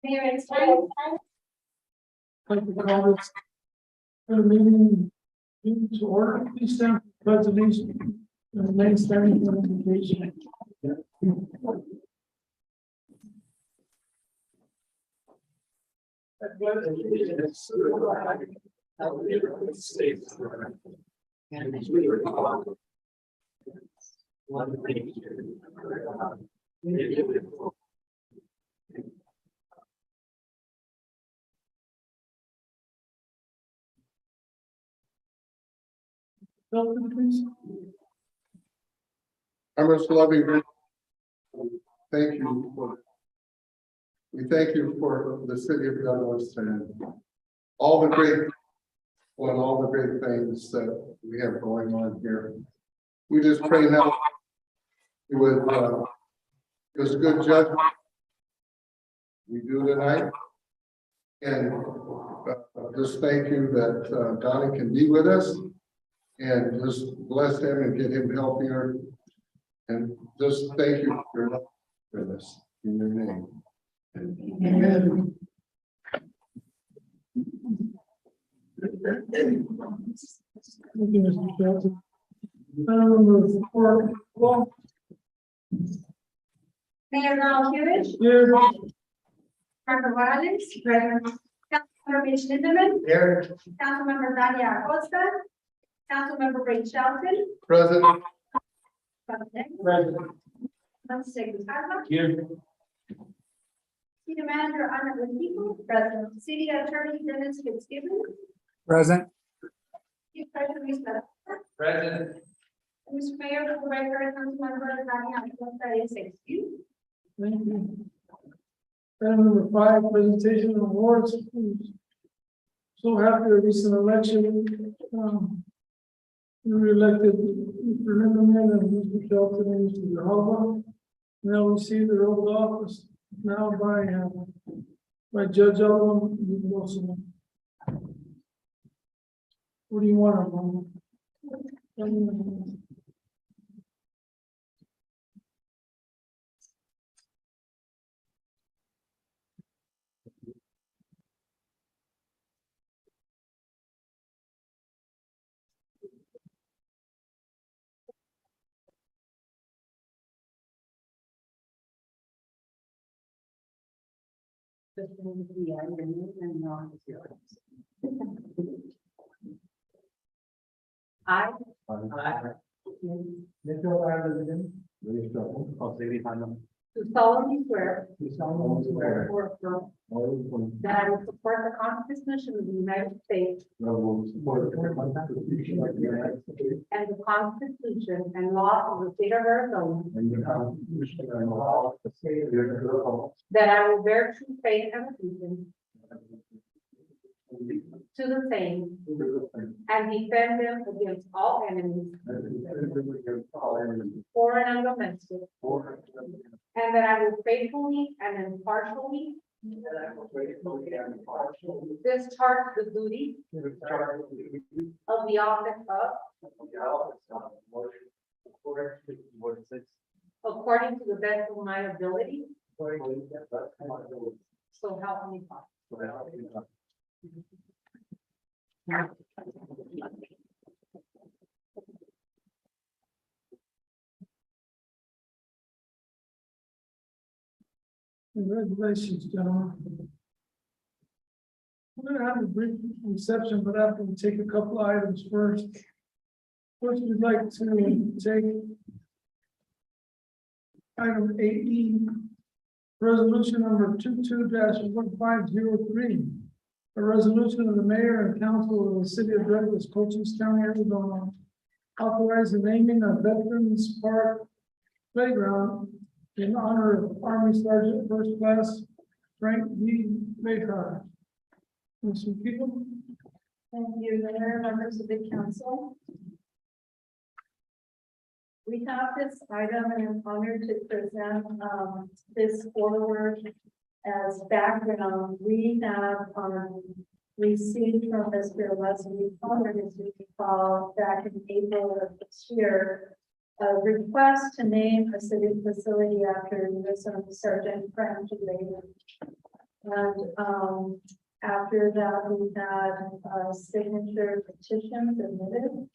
Mayor, it's time. Like to call this meeting to order. Please stand for the pledge of allegiance and remain standing for the invocation. I pledge allegiance to the flag of the United States of America and to the republic one nation under God, indivisible. Our most loving, thank you for. We thank you for the city of Douglas and all the great things that we have going on here. We just pray now you would give us good judgment. We do tonight, and just thank you that Donnie can be with us. And just bless him and get him healthier. And just thank you for your love for us in your name. Amen. Thank you, Mr. Shelton. Number 4. Mayor Ronald Hewitt, Here. Marco Morales, Councilmember Mitch Lindemann, Here. Councilmember Dania Acosta, Councilmember Ray Shelton, President. President. Here. City Manager Ana Restivo, President. City Attorney Dennis Fitzgibbon, Present. Chief Treasurer Lisa. Present. Mr. Mayor, for the record, Councilmember Dania Acosta is excused. Thank you. Item number 5, presentation of awards. So happy a recent election. We re-elected Mr. Lindemann and Mr. Shelton and Mr. Jehovah. Now we see their old office now by Judge Owen Wilson. What do you want of them? I. Do solemnly swear Do solemnly swear or affirm that I will support the Constitution of the United States that I will support the Constitution of the United States and the Constitution and laws of the state of Arizona, and the Constitution and laws of the state of Arizona. that I will bear true faith and allegiance to the same and defend them against all enemies, foreign and domestic, and that I will faithfully and impartially discharge the duty of the office of, according to the best of my ability, so help me God. Congratulations, gentlemen. We're gonna have a brief reception, but after we take a couple of items first. First, we'd like to take item 8E, resolution number 22-1503. A resolution of the mayor and council of the city of Douglas, Cochise County, Arizona, authorizing naming of Veterans Park Playground in honor of Army Sergeant First Class Frank D. Baker. Mr. People? Thank you, Mayor, members of the council. We have this item and I'm honored to present this forward as background. We have received from Mr. Leslie Palmer, as we recall, back in April of this year, a request to name a civic facility after this Sergeant Frank D. Baker. And after that, we had a signature petition submitted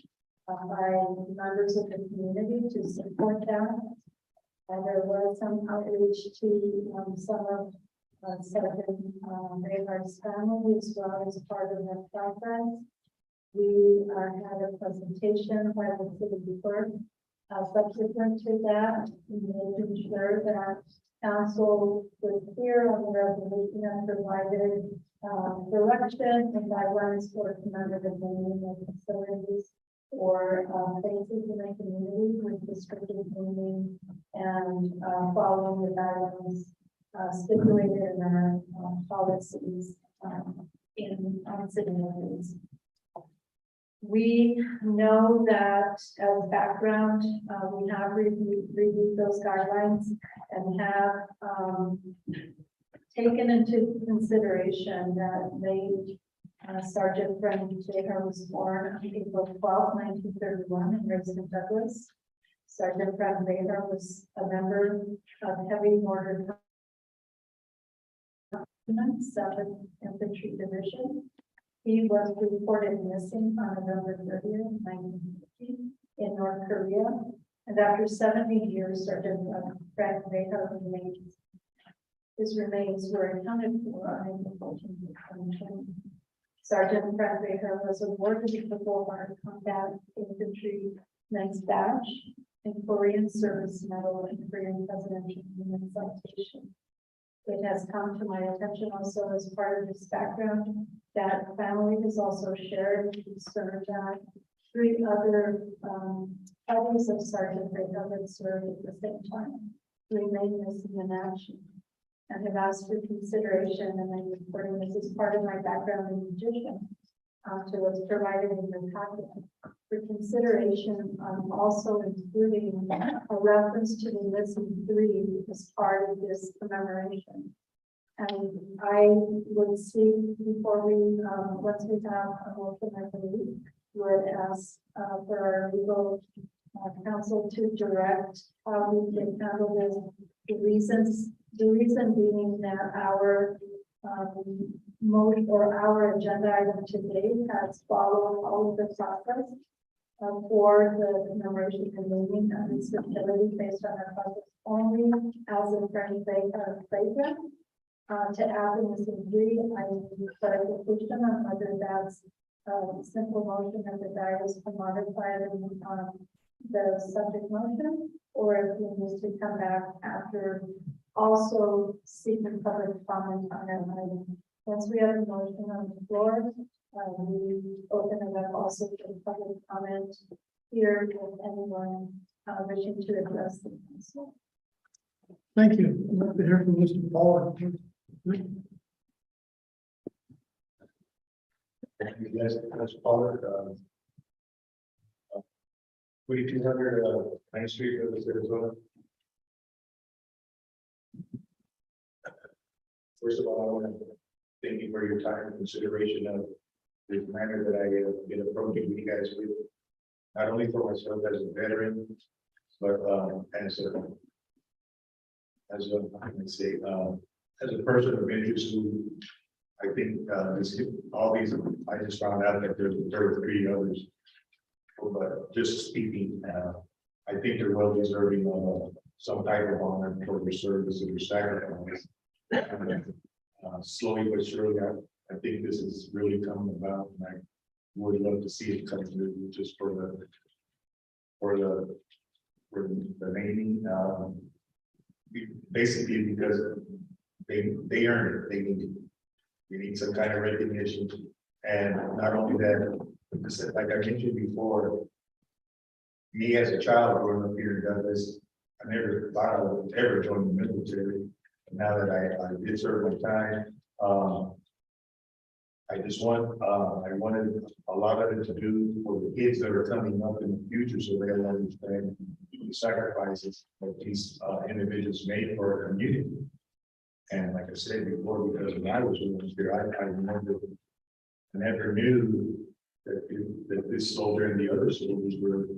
by members of the community to support that. And there was some outreach to some of Sergeant Baker's family as well as part of that process. We had a presentation by the city clerk. Subsequent to that, we made sure that council was clear on the resolution and provided direction and guidelines for commemorative naming of facilities or places in the community with restricted naming and following the guidelines stipulated in our policies in city limits. We know that as background, we have reviewed those guidelines and have taken into consideration that Sergeant Frank Baker was born on April 12, 1931 in Resident Douglas. Sergeant Frank Baker was a member of Heavy Mortar 7th Infantry Division. He was reported missing on November 30th, 1950 in North Korea. And after 70 years, Sergeant Frank Baker remains. His remains were accounted for on April 14th, 2020. Sergeant Frank Baker was awarded the Purple Heart Combat Infantry Knight's Badge and Korean Service Medal and Korean Presidential Human Citation. It has come to my attention also as part of this background that family has also shared concern that 3 other buddies of Sergeant Baker had served at the same time remain missing in action and have asked for consideration, and I'm reporting this as part of my background in addition to what's provided in the packet for consideration, also including a reference to the missing 3 as part of this commemoration. And I would see before we, once we have a motion, I believe, would ask for our legal counsel to direct how we can handle this. The reason being that our mode or our agenda item today has followed all of the process for the commemoration and naming of this facility based on our process only as a Frank Baker playground. To add in this degree, I need clarification on whether that's a simple motion that the guy is modified in the subject motion, or if we need to come back after also seek a public comment on that item. Once we have a motion on the floor, we open it up also to public comment here with anyone wishing to address the council. Thank you. I'd like to hear from Mr. Paul. Yes, that's Pollard, 2200 Main Street, Arizona. First of all, I want to thank you for your time and consideration of the manner that I been approaching you guys with, not only for myself as a veteran, but as a person of interest who I think all these, I just found out that there's 33 others. But just speaking, I think they're well deserving of some type of honor for their service and their sacrifice. Slowly but surely, I think this is really coming about, and I would love to see it come through just for the naming. Basically, because they earned it, they need some kind of recognition, and not only that, like I mentioned before, me as a child growing up here in Douglas, I never thought I would ever join the military. But now that I did serve my time, I wanted a lot of it to do for the kids that are coming up in the future, so they'll understand the sacrifices that these individuals made for our community. And like I said before, because when I was here, I remember I never knew that this soldier and the other soldiers were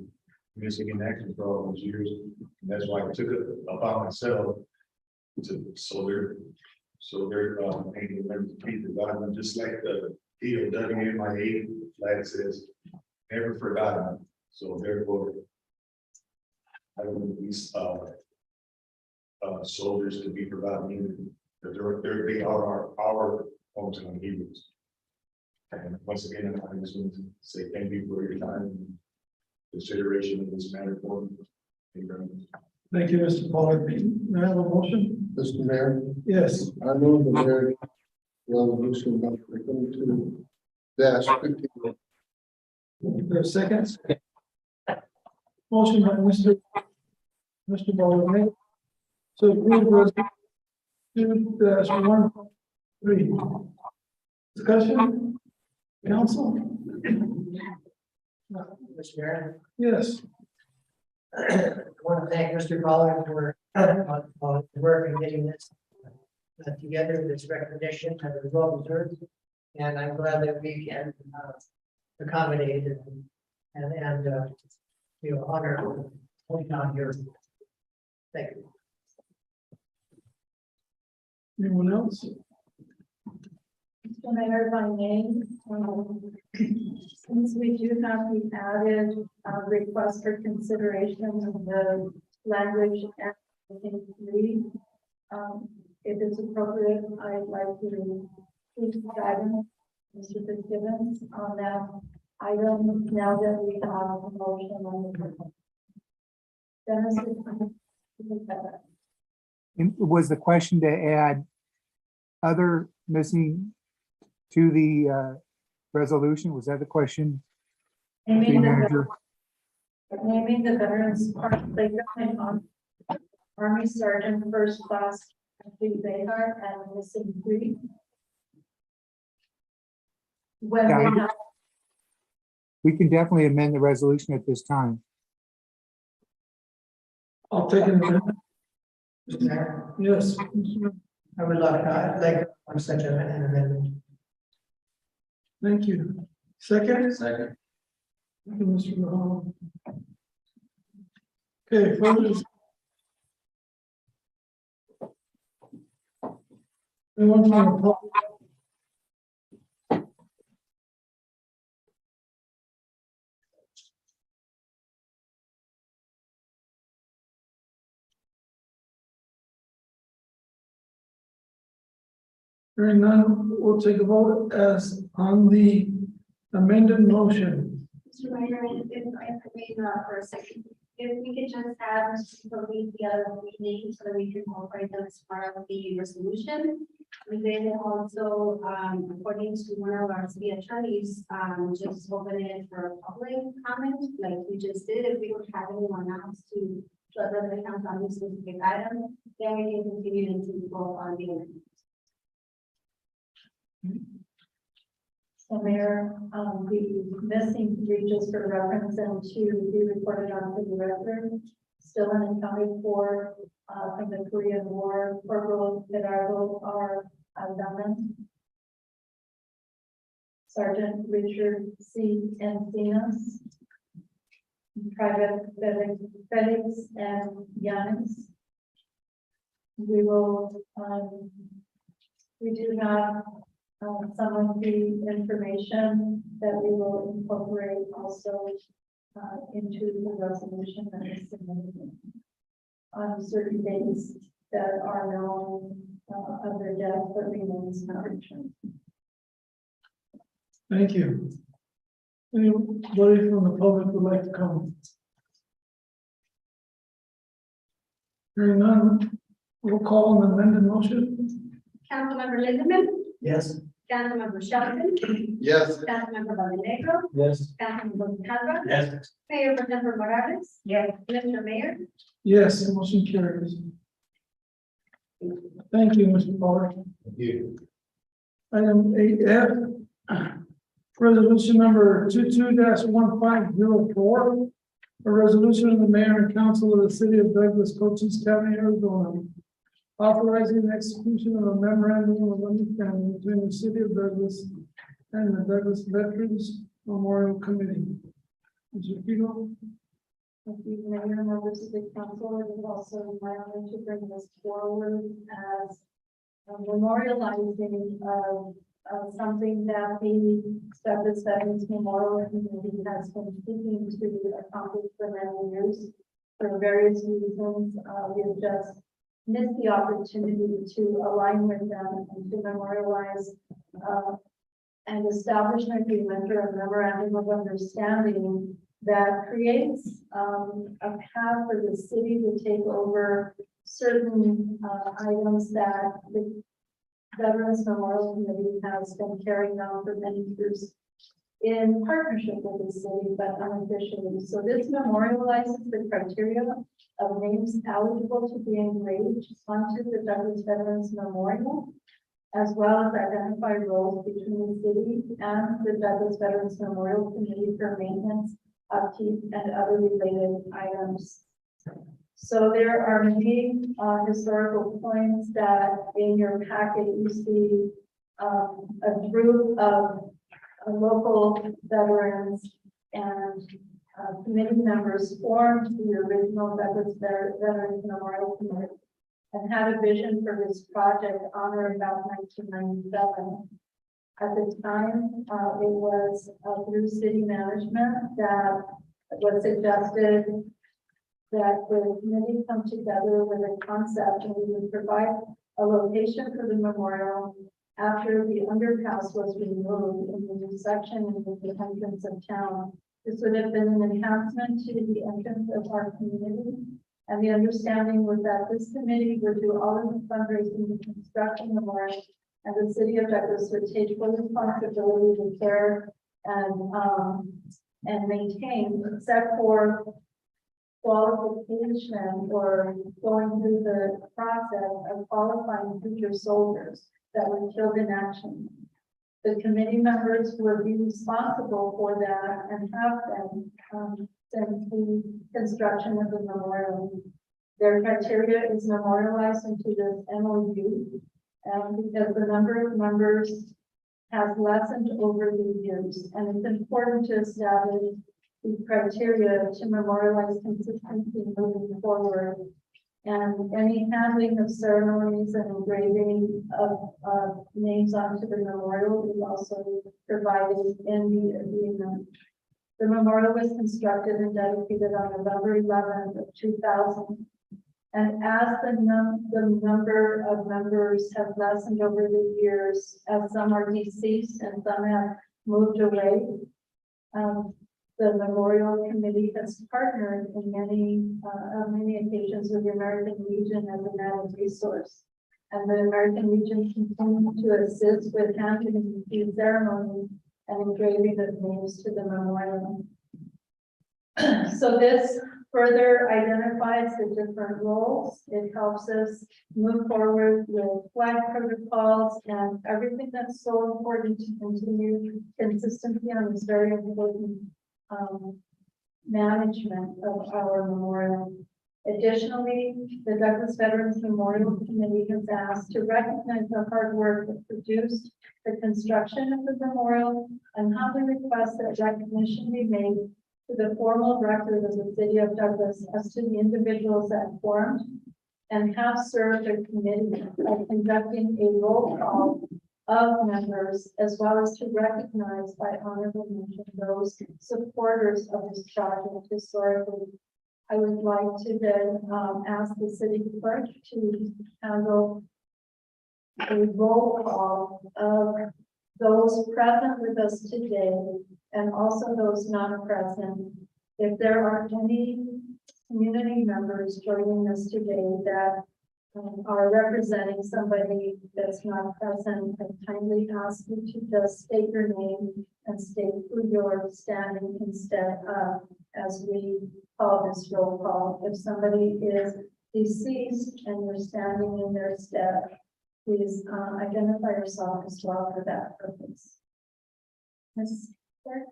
missing in action for all those years. And that's why I took it upon myself to soldier. So they're painting them to be forgotten, just like the POW flag says, never forgotten. So therefore, I don't want these soldiers to be forgotten either. They are our hometown heroes. And once again, I just want to say thank you for your time and consideration of this matter for me. Thank you very much. Thank you, Mr. Pollard. May I have a motion? Mr. Mayor, Yes. I move the mayor resolution number 22-15. There's seconds. Motion by Mr. Pollard. So approve resolution 2-13. Discussion, council? Mr. Mayor, Yes. I want to thank Mr. Pollard for his work in getting this together, this recognition, and it was well deserved. And I'm glad that we can accommodate and honor hometown here. Thank you. Anyone else? Mr. Mayor, by name, since we do have the added request for consideration of the language and three, if it's appropriate, I'd like to seek guidance, Mr. Fitzgibbons, on that item now that we have a motion on the table. Dennis, And was the question to add other missing to the resolution? Was that the question? City manager? naming the Veterans Park Playground on Army Sergeant First Class Anthony Behar and missing three. When we Yeah. have, We can definitely amend the resolution at this time. I'll take it. Mr. Mayor, Yes. I would like on such an amendment. Thank you. Second? Second. Thank you, Mr. Mahal. Okay, further. Anyone from the public? Hearing none, we'll take a vote as on the amended motion. Mr. Mayor, if I may, for a second, If we could just have complete the other meeting so that we can incorporate them as part of the resolution. And then also, according to one of our city attorneys, just open it for public comment, like we just did. If we don't have anyone else to address the council on this specific item, then we can continue into go on the amendment. So Mayor, the missing three, just for reference, and to be reported on to the record, still unaccounted for, from the Korean War, Corporal Hidalgo R. Aldaman, Sergeant Richard C. Encinas, Private Felix and Yanis. We will, we do have some of the information that we will incorporate also into the resolution that is submitted on certain dates that are known of their death, but remains not returned. Thank you. Anybody from the public would like to comment? Hearing none, we'll call an amended motion. Councilmember Lindemann, Yes. Councilmember Shelton, Yes. Councilmember Valdenegro, Yes. Councilmember Alejandro, Yes. Mayor Pro Tem Morales. Yes. Mr. Mayor. Yes, the motion carries. Thank you, Mr. Power. Thank you. Item 8F, resolution number 22-1504. A resolution of the mayor and council of the city of Douglas, Cochise County, Arizona, authorizing the execution of a memorandum of understanding between the city of Douglas and the Douglas Veterans Memorial Committee. Mr. Figo. Thank you, Mayor, members of the council. It is also my honor to bring this forward as a memorializing of something that the Douglas Veterans Memorial Committee has been seeking to accomplish for many years. For various reasons, we have just missed the opportunity to align with them and to memorialize and establish an agreement or a memorandum of understanding that creates a path for the city to take over certain items that the Veterans Memorial Committee has been carrying on for many years in partnership with the city, but unofficially. So this memorializes the criteria of names eligible to be engraved onto the Douglas Veterans Memorial, as well as identify roles between the city and the Douglas Veterans Memorial Committee for maintenance, upkeep, and other related items. So there are many historical points that in your packet you see a group of local veterans and committee members formed the original Douglas Veterans Memorial Committee and had a vision for this project on or about 1997. At the time, it was through city management that was suggested that the committee come together with a concept and we would provide a location for the memorial after the underpass was removed in the new section in the entrance of town. This would have been an enhancement to the entrance of our community. And the understanding was that this committee would do all of the fundraising to construct the memorial, and the city of Douglas would take full responsibility to care and maintain, except for qualification or going through the process of qualifying future soldiers that were killed in action. The committee members will be responsible for that and have been since the construction of the memorial. Their criteria is memorialized into this MOU, and because the number of members has lessened over the years, and it's important to establish the criteria to memorialize consistency moving forward. And any handling of ceremonies and engraving of names onto the memorial is also provided in the agreement. The memorial was constructed and dedicated on November 11th of 2000. And as the number of members have lessened over the years, as some are deceased and some have moved away, The Memorial Committee has partnered in many occasions with the American Legion as an added resource. And the American Legion continues to assist with handling the ceremonies and engraving of names to the memorial. So this further identifies the different roles. It helps us move forward with flag protocols and everything that's so important to continue consistency on this very important management of our memorial. Additionally, the Douglas Veterans Memorial Committee has asked to recognize the hard work that produced the construction of the memorial and humbly request that recognition be made to the formal record of the city of Douglas as to the individuals that formed and have served the committee by conducting a roll call of members, as well as to recognize by honorable mention those supporters of this project historically. I would like to then ask the city clerk to handle a roll call of those present with us today and also those not present. If there are any community members joining us today that are representing somebody that's not present, I kindly ask you to just state your name and state who you're standing instead of as we call this roll call. If somebody is deceased and you're standing in their stead, please identify yourself as well for that purpose. Ms. Clerk?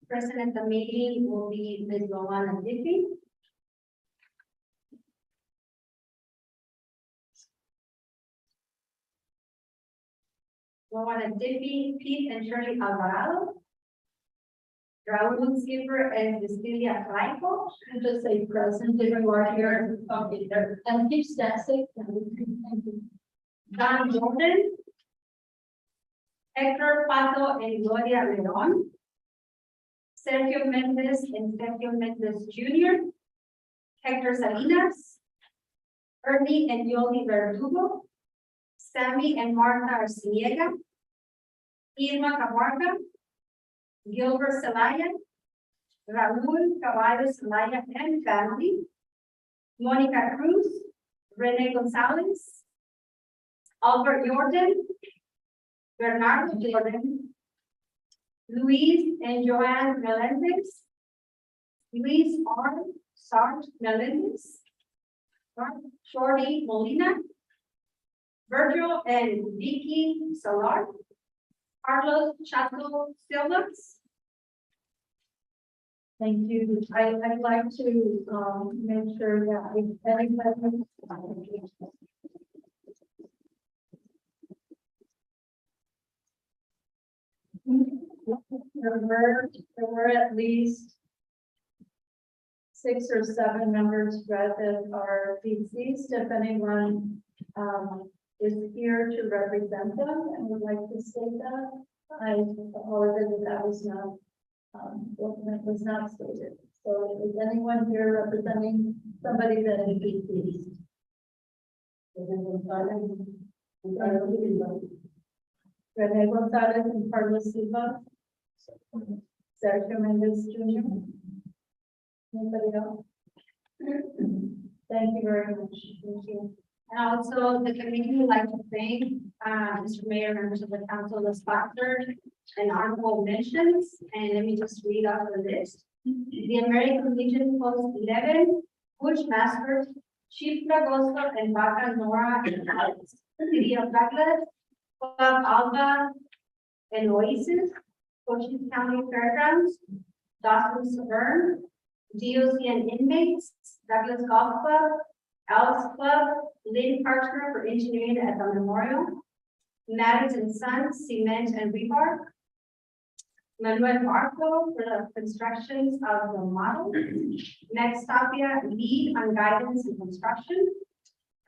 Present at the meeting will be Ms. Luana Dippy. Luana Dippy, Pete and Shirley Alvarado. Raúl Skipper and Cecilia Flaico. And just say present if you are here. Okay, there. And keep static. Don Jordan. Hector Pato and Gloria León. Sergio Mendez and Sergio Mendez Jr. Hector Salinas. Ernie and Yoli Verdugo. Sammy and Marta Arciniega. Irma Camarga. Gilbert Zelaya. Raúl Caballo Zelaya and family. Monica Cruz. Rene Gonzalez. Albert Jordan. Bernardo Jordan. Luis and Joanne Melendez. Luis R. Sart Melendez. Shorty Molina. Virgil and Vicky Solar. Carlos Chato Silvas. Thank you. I'd like to make sure that if anybody. There were at least 6 or 7 members that are deceased. If anyone is here to represent them and would like to state that, I apologize if that was not was not stated. So is anyone here representing somebody that is deceased? Rene Gonzalez and Carlos Silva. Sergio Mendez Jr. Anybody else? Thank you very much. Thank you. And also the committee would like to thank Mr. Mayor, members of the council, the sponsors and honorable mentions. And let me just read off the list. The American Legion Post 11, Bushmasters, Chief Fragoso and Vaca Nora, City of Douglas, Club Alba and Oasis, Ocean County Fairgrounds, Dawson Severn, DOC and inmates, Douglas Golf Club, Alice Club, Lynn Parchmer for engineering at the memorial, Maddox and Sons, Cement and Rebar, Manuel Marco for the constructions of the model, Max Tapia, lead on guidance and construction,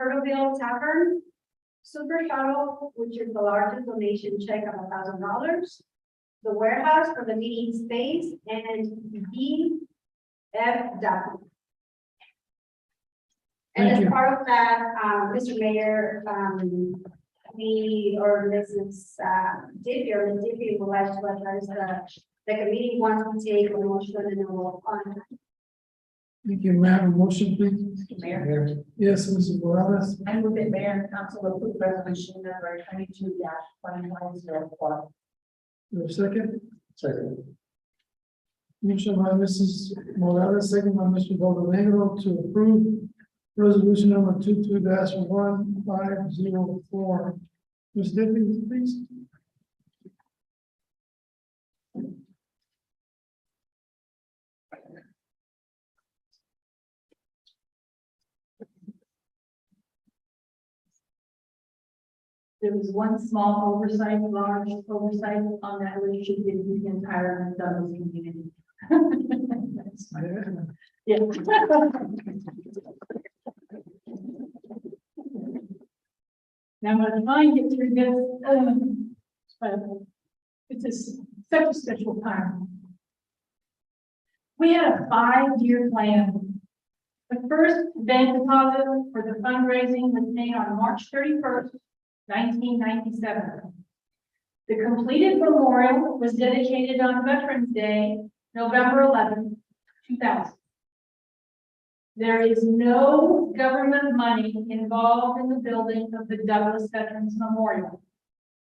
Turtleville Tavern, Super Shuttle, which is the largest donation check of $1,000, the warehouse for the meeting space, and DFW. And Thank as you. part of that, Mr. Mayor, we, or Mrs. Dippy, or Ms. Dippy would like to address the committee wants to take a motion and a roll on. Thank you. May I have a motion, please? Mayor, Yes, Mrs. Morales. I move that mayor and council approve resolution number 22-2104. You have a second? Second. Motion by Mrs. Morales, second by Mr. Boldonegro to approve resolution number 22-1504. Ms. Dippy, please. There was one small oversight, large oversight on that which should be the entire Douglas community. Yeah. Now I'm gonna try and get through this, but it's such a special time. We had a 5-year plan. The first bank deposit for the fundraising was made on March 31st, 1997. The completed memorial was dedicated on Veterans Day, November 11th, 2000. There is no government money involved in the building of the Douglas Veterans Memorial.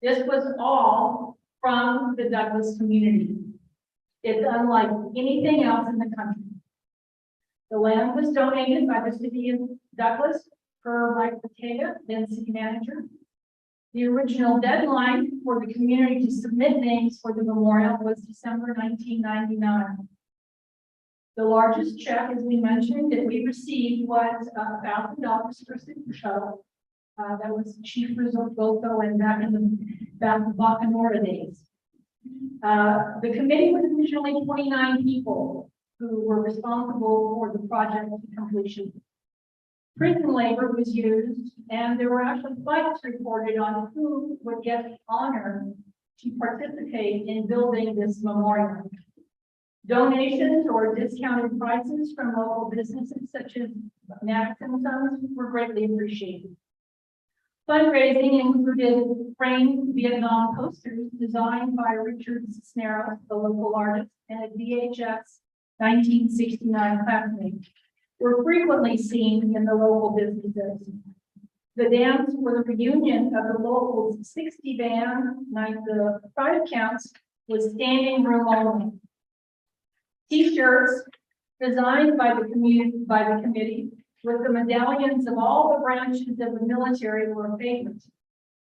This was all from the Douglas community. It's unlike anything else in the country. The land was donated by the city of Douglas per Mike Patega, then city manager. The original deadline for the community to submit names for the memorial was December 1999. The largest check, as we mentioned, that we received was $1,000 for super shuttle. That was Chief Risotto and back in the Bacanora days. The committee was originally 29 people who were responsible for the project completion. Prison labor was used, and there were actually fights reported on who would get the honor to participate in building this memorial. Donations or discounted prices from local businesses such as Maddox and Sons were greatly appreciated. Fundraising included framed Vietnam posters designed by Richard Cisneros, the local artist, and a DHS 1969 classmate were frequently seen in the local businesses. The dance for the reunion of the local 60 band, like the pride counts, was standing room only. T-shirts designed by the committee with the medallions of all the branches of the military were a favorite.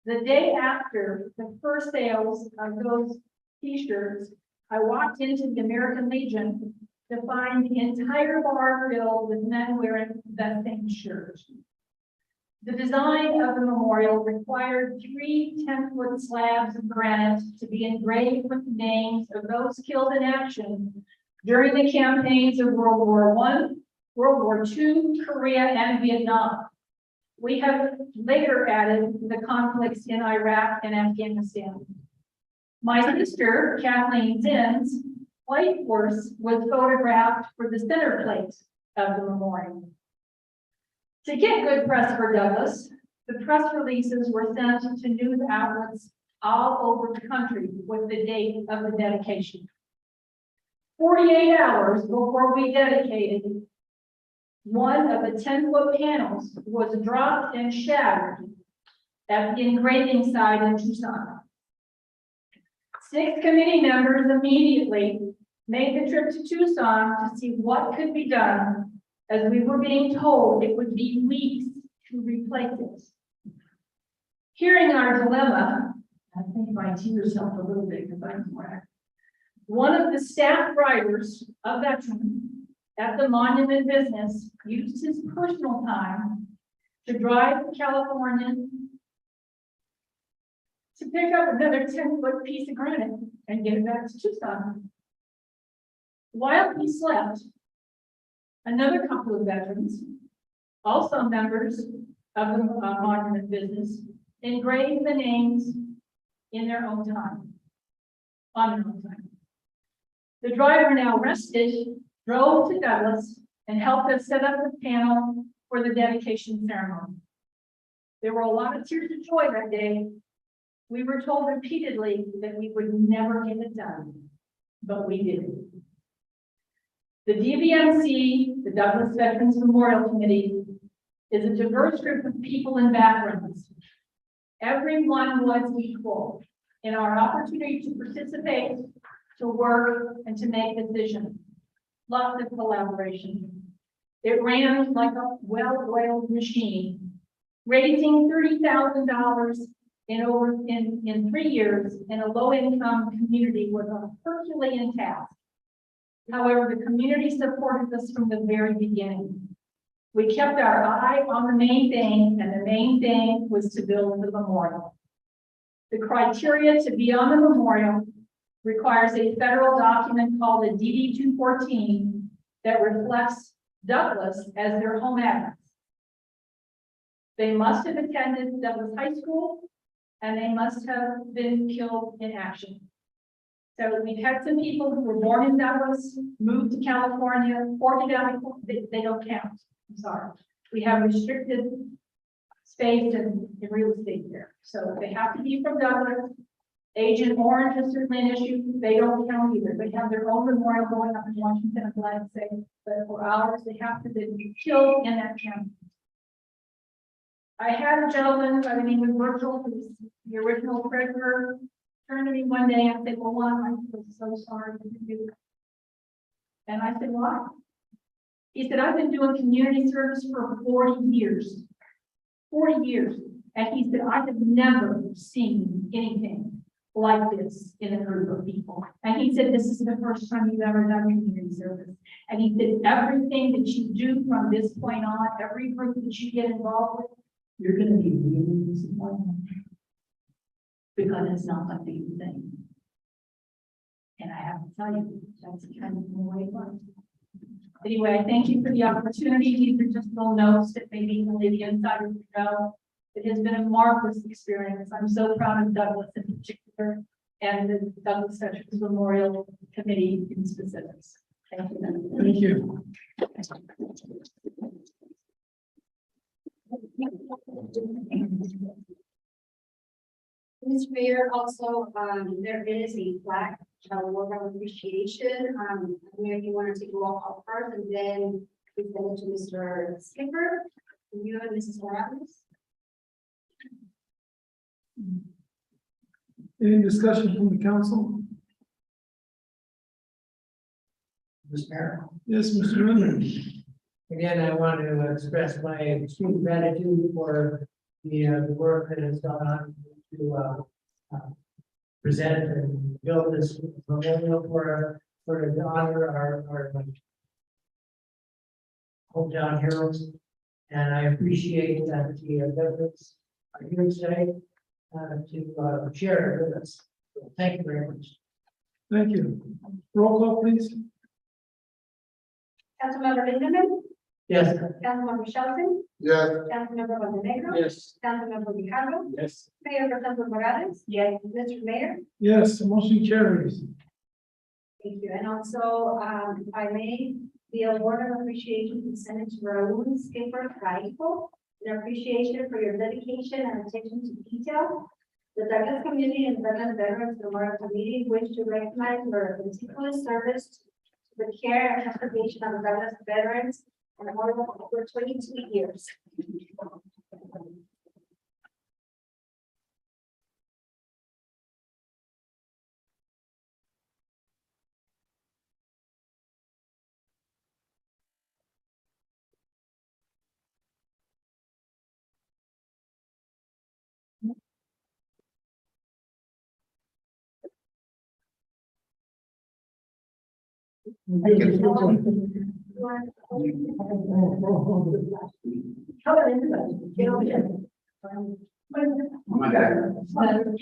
The day after the first sales of those T-shirts, I walked into the American Legion to find the entire bar filled with men wearing that same shirt. The design of the memorial required 3 10-foot slabs of granite to be engraved with the names of those killed in action during the campaigns of World War I, World War II, Korea, and Vietnam. We have later added the conflicts in Iraq and Afghanistan. My sister, Kathleen Zinn's white horse was photographed for the center plate of the memorial. To get good press for Douglas, the press releases were sent to news outlets all over the country with the date of the dedication. 48 hours before we dedicated, one of the 10-foot panels was dropped and shattered at the engraving site in Tucson. 6 committee members immediately made the trip to Tucson to see what could be done, as we were being told it would be weeks to replace it. Hearing our dilemma, I think my tears helped a little bit because I'm wrecked. One of the staff writers, a veteran at the monument business, used his personal time to drive to California to pick up another 10-foot piece of granite and get it back to Tucson. While he slept, another couple of veterans, also members of the monument business, engraved the names in their own time, on their own time. The driver, now rested, drove to Douglas and helped us set up the panel for the dedication ceremony. There were a lot of tears of joy that day. We were told repeatedly that we would never get it done, but we did it. The DVMC, the Douglas Veterans Memorial Committee, is a diverse group of people and backgrounds. Everyone was equal in our opportunity to participate, to work, and to make decisions. Lots of collaboration. It ran like a well-oiled machine, raising $30,000 in 3 years in a low-income community was a Herculean task. However, the community supported us from the very beginning. We kept our eye on the main thing, and the main thing was to build the memorial. The criteria to be on the memorial requires a federal document called a DD 214 that reflects Douglas as their home address. They must have attended Douglas High School, and they must have been killed in action. So we've had some people who were born in Douglas, moved to California, they don't count. I'm sorry. We have restricted space in real estate there. So they have to be from Douglas. Agent Orange is certainly an issue. They don't count either. They have their own memorial going up in Washington, I'm glad to say. But for ours, they have to be killed in that county. I had a gentleman by the name of Virgil, who's the original treasurer, turn to me one day and said, well, I'm so sorry to do. And I said, why? He said, I've been doing community service for 40 years. 40 years. And he said, I have never seen anything like this in a group of people. And he said, this is the first time you've ever done community service. And he said, everything that you do from this point on, every group that you get involved with, you're going to be really disappointed. Because it's not like the thing. And I have to tell you, that's kind of the way it was. Anyway, I thank you for the opportunity. These are just little notes that maybe only the insiders know. It has been a marvelous experience. I'm so proud of Douglas in particular and the Douglas Veterans Memorial Committee in specifics. Thank you. Thank you. Mr. Mayor, also, there is a plaque, award of appreciation. I don't know if you want to take a roll call first and then we send it to Mr. Skipper, you and Mrs. Morales. Any discussion from the council? Mr. Mayor. Yes, Mr. Render. Again, I want to express my extreme gratitude for the work that has gone on to present and build this memorial for the honor our hometown heroes. And I appreciate that the veterans are here today to share it with us. So thank you very much. Thank you. Roll call, please. Councilmember Lindemann, Yes. Councilmember Shelton, Yes, Councilmember Montenegro, Yes. Councilmember Ricardo, Yes. Mayor Representative Morales. Yes. Mr. Mayor. Yes, the motion carries. Thank you. And also, if I may, the award of appreciation presented to Raul Skipper Raico, in appreciation for your dedication and attention to detail. The Douglas community and Douglas Veterans Memorial Committee wish to recognize your meticulous service to the care and preservation of the Douglas veterans and more than over 22 years. Can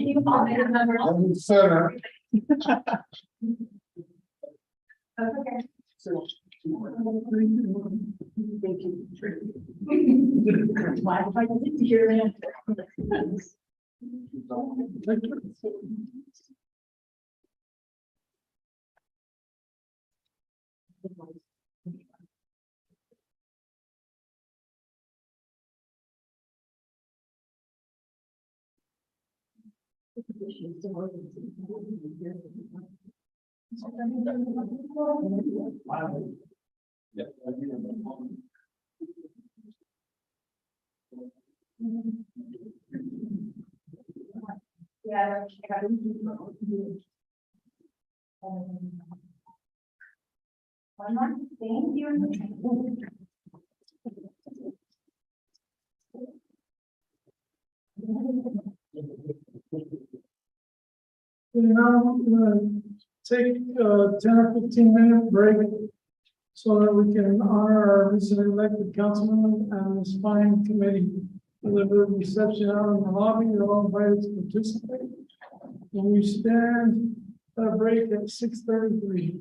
you call me a number? I'm the center. Okay. Why if I didn't hear that? Yeah. One more, thank you. Now, we're gonna take a 10 or 15 minute break so that we can honor our recently elected councilman and the spine committee. There's a reception out in the lobby, you're all invited to participate. And we stand at a break at 6:33.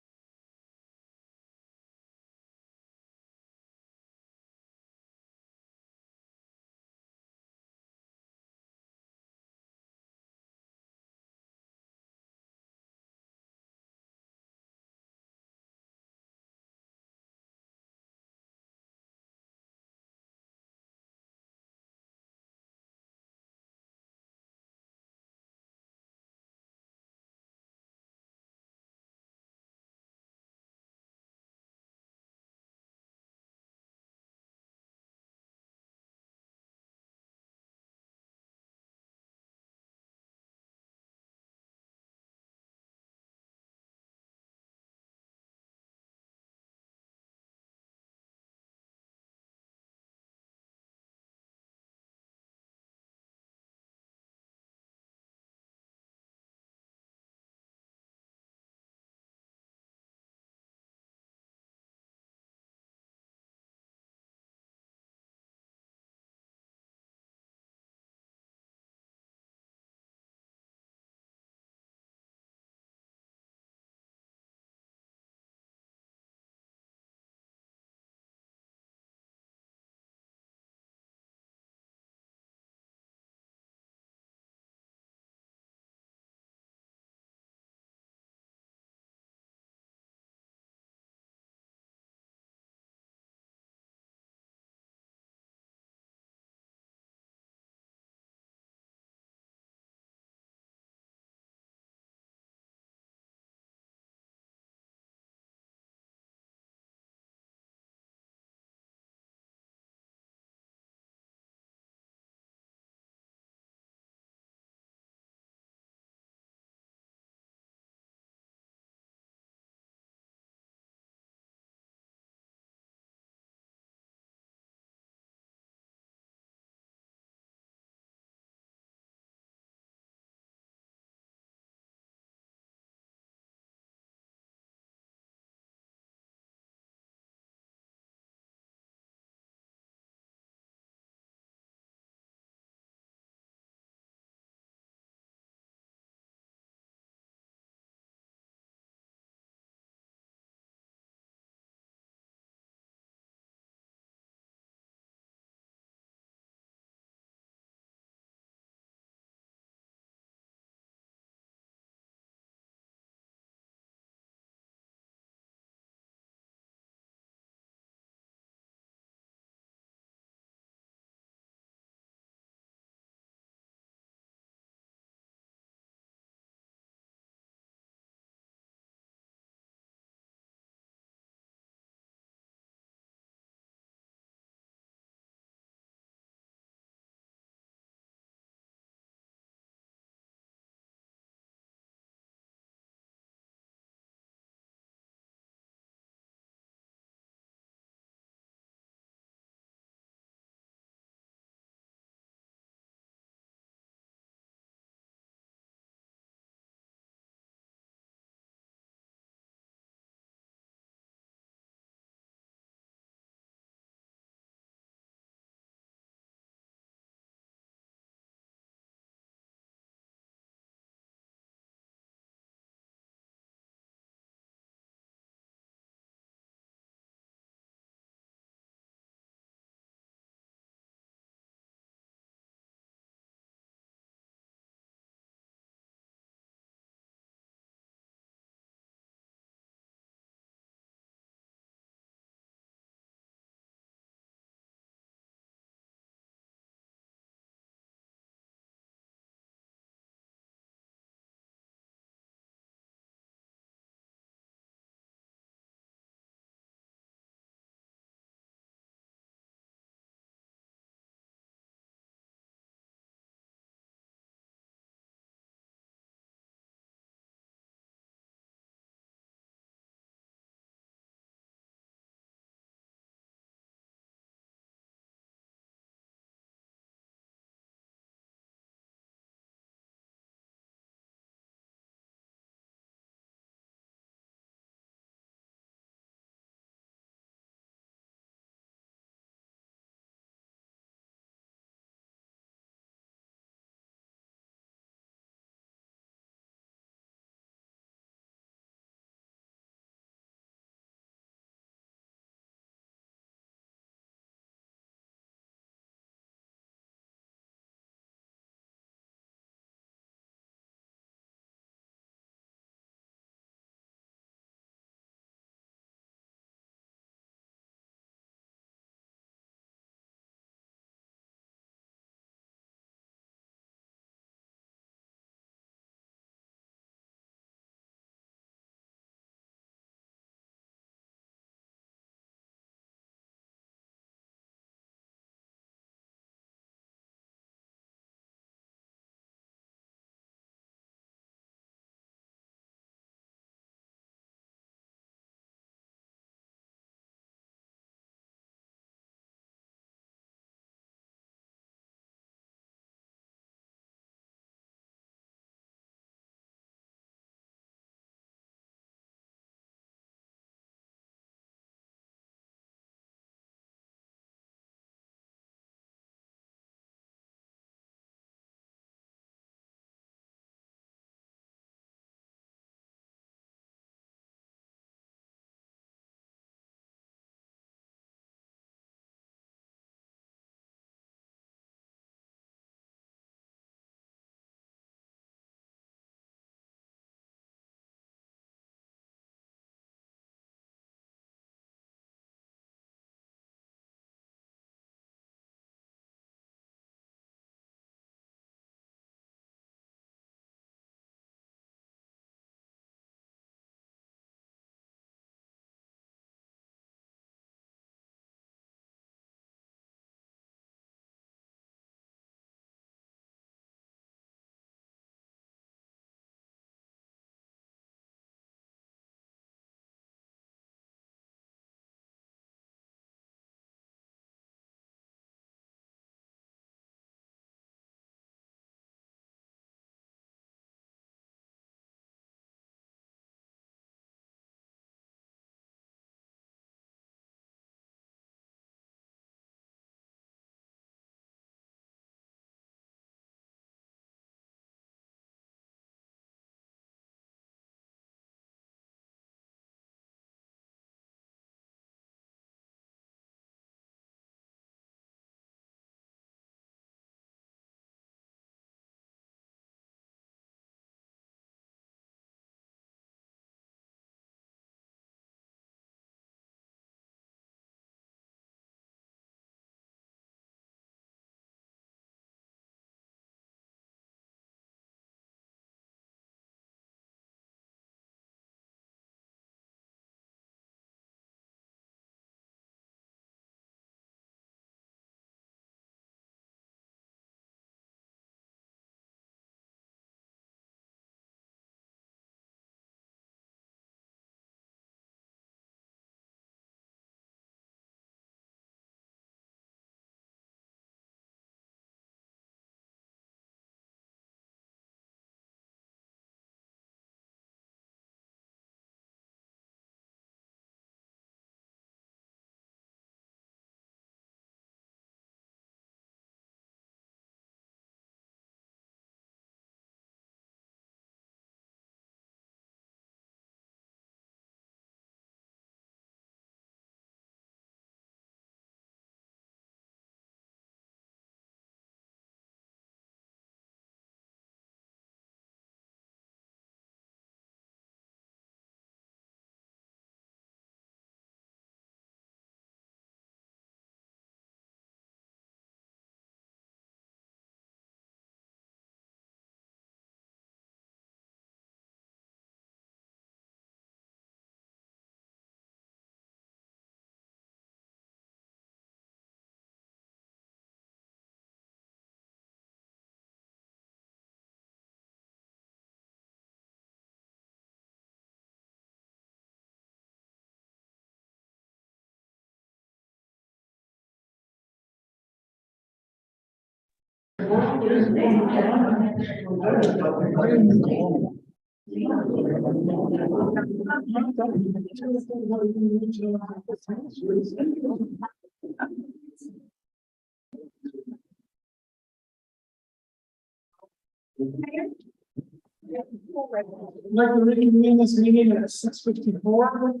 I'd like to reconvene this meeting at 6:54.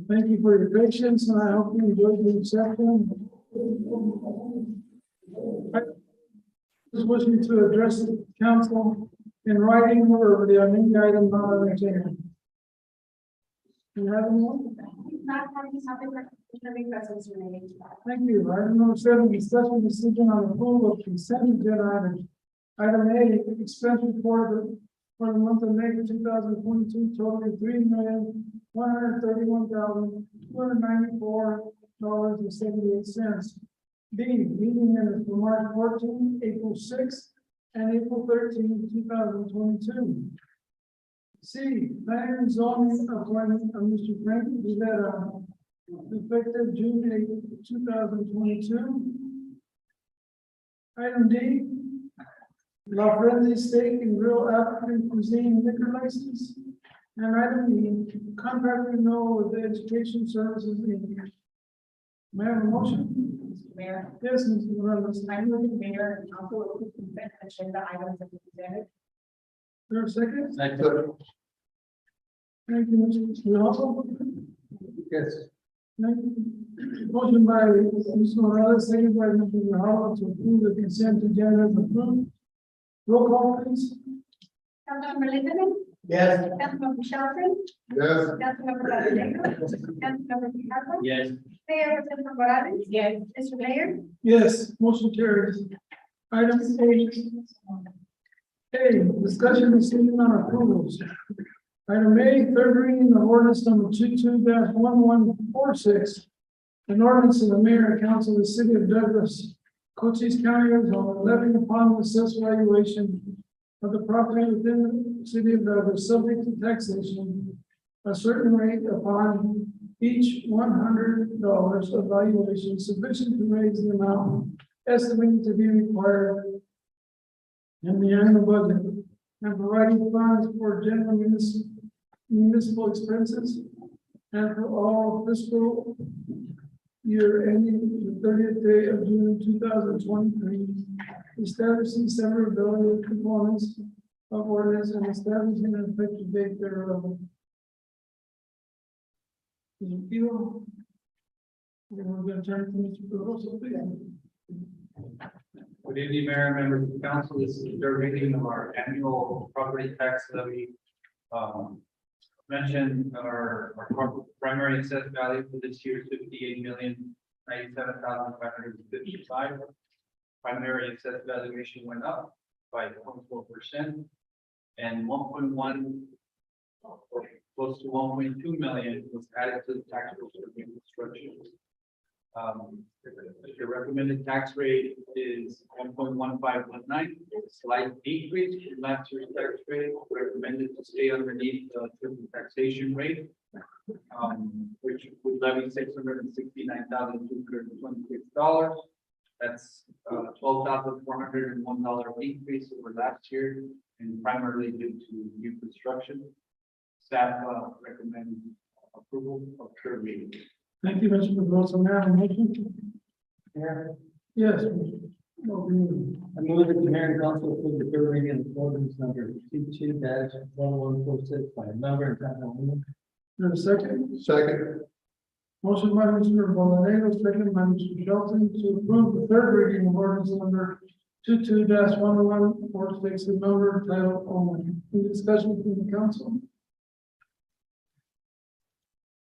Thank you for your patience, and I hope you enjoyed the reception. Just wishing to address the council in writing or the amended item not on the agenda. Do you have anyone? Not having something for the requests remaining. Thank you. Item number 7, discussion decision on approval of consent agenda items. Item A, expense report for the month of May 2022 totaling $3,131,294.78. B, meeting minutes for March 14, April 6, and April 13, 2022. C, planning and zoning appointment of Mr. Frank Rivera, effective June 8, 2022. Item D, La Friendly Steak and Grill African Cuisine liquor license. And item E, contract renewal with the Education Services Inc. May I have a motion? Mayor, Yes, Mr. Morales. I move the mayor and council approve consent agenda items as presented. There a second? Second. Thank you, Mr. Morales. Yes. Thank you. Motion by Mr. Morales, second by Mr. Morales to approve the consent agenda as approved. Roll call, please. Councilmember Lindemann, Yes. Councilmember Shelton, Yes. Councilmember Cabanero, Councilmember Pizarro, Yes. Mayor Pro Tem Morales, Yes. Mr. Mayor, Yes, motion carries. Item A, discussion decision on approvals. Item A, third reading of ordinance number 22-1146. An ordinance of the mayor and council of the city of Douglas, Cochise County, Arizona, levying upon the assessed valuation of the property within the city of Douglas, subject to taxation, a certain rate upon each $100 of valuation sufficient to raise the amount estimated to be required in the annual budget, and providing funds for general municipal expenses and for all fiscal year ending the 30th day of June 2023, establishing severability components of ordinance and establishing an effective date thereof. Thank you. We're going to turn to Mr. Barroso, please. Good evening, Mayor and members of the council. This is the third reading of our annual property tax levy. Mentioned our primary assessed value for this year is $58,097,555. Primary assessed valuation went up by 0.4%, and 1.1, close to 1.2 million was added to the tax bill for new construction. The recommended tax rate is 1.1519, slight decrease from last year's tax rate, recommended to stay underneath the triple taxation rate, which would levy $669,226. That's $12,401 increase over last year, and primarily due to new construction. Staff recommend approval of third reading. Thank you, Mr. Barroso. May I have a motion? Mayor, Yes. I move that the mayor and council approve the third reading of ordinance number 22-1146 by number and title only. There's a second. Second. Motion by Mr. Bonanno, second by Mr. Shelton to approve the third reading of ordinance number 22-1146, the number and title only. Any discussion from the council?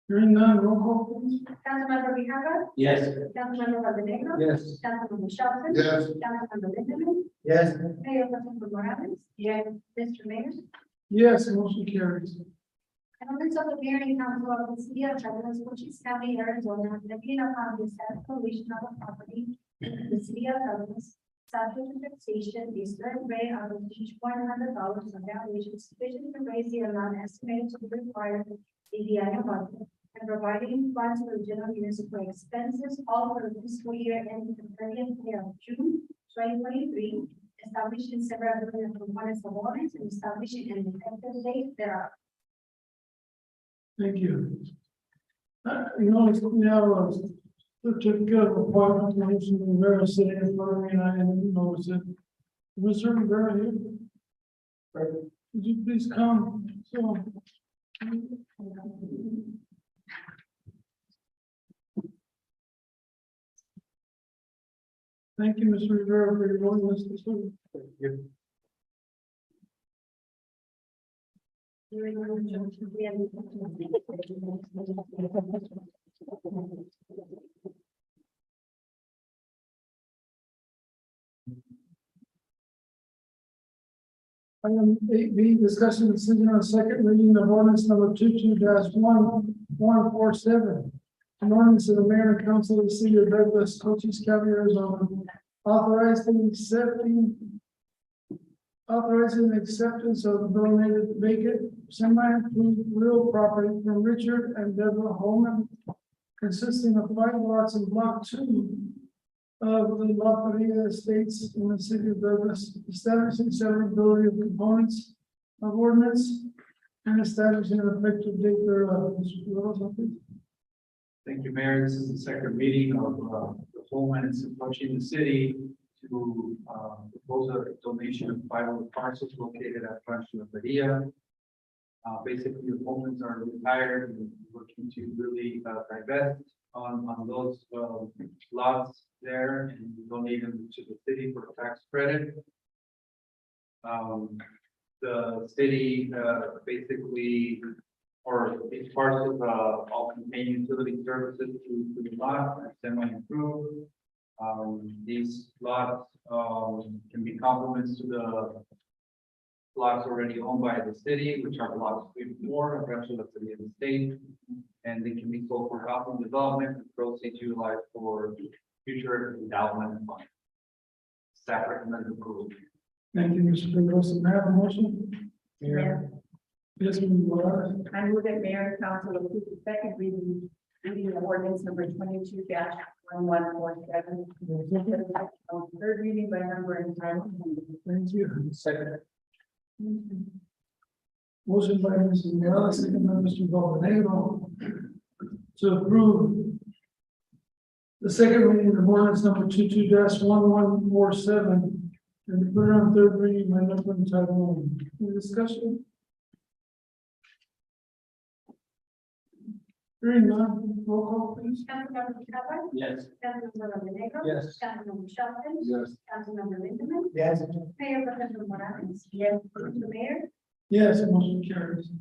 Hearing none, roll call please. Councilmember Pizarro, Yes. Councilmember Cabanero, Yes. Councilmember Shelton, Yes. Councilmember Lindemann, Yes. Mayor Pro Tem Morales, yes, Mr. Mayor. Yes, motion carries. An ordinance of the mayor and council of the city of Douglas, Cochise County, Arizona, levying upon the assessed valuation of a property in the city of Douglas, subject to taxation, a certain rate out of each $100 of valuation sufficient to raise the amount estimated to be required in the annual budget, and providing funds for general municipal expenses, all for the fiscal year ending the 30th day of June 2023, establishing several components of ordinance and establishing an effective date thereof. Thank you. You know, we have a certificate of appointment, Commissioner Rivera sitting in front of me, and I didn't notice it. Mr. Rivera here? Would you please come? So. Thank you, Mr. Rivera, for your willingness to serve. Item 8B, discussion decision on second reading of ordinance number 22-1147. An ordinance of the mayor and council of the city of Douglas, Cochise County, Arizona, authorizing the acceptance of donated vacant semi-approved real property from Richard and Deborah Holman, consisting of 5 lots in block 2 of the La Paria Estates in the city of Douglas, establishing severability of components of ordinance and establishing an effective date thereof. Mr. Rosa, please. Thank you, Mayor. This is the second meeting of the Holman and approaching the city to propose a donation of 5 parcels located at Rancho Maria. Basically, the Holmans are retired and looking to really divest on those lots there and donate them to the city for tax credit. The city basically, or these parcels all contain utility services to the lot, semi-improved. These lots can be complements to the lots already owned by the city, which are lots 3 and 4, and rest of the city of the state. And they can be sold for housing development and proceeds utilized for future endowment and fund. Staff recommends approval. Thank you, Mr. Rosa. May I have a motion? Mayor. Yes, Ms. Morales. I move that mayor and council approve the second reading of ordinance number 22-1147. Third reading by number and title. Thank you. Second. Motion by Mrs. Morales, second by Mr. Valvanero, to approve the second reading of ordinance number 22-1147 and to put it on third reading by number and title only. Any discussion? Hearing none, roll call please. Councilmember Chapa? Yes. Councilmember Montenegro? Yes. Councilmember Shelton? Yes. Councilmember Lindemann? Yes. Mayor Representative Morales? Yes. Mr. Mayor? Yes, motion carries.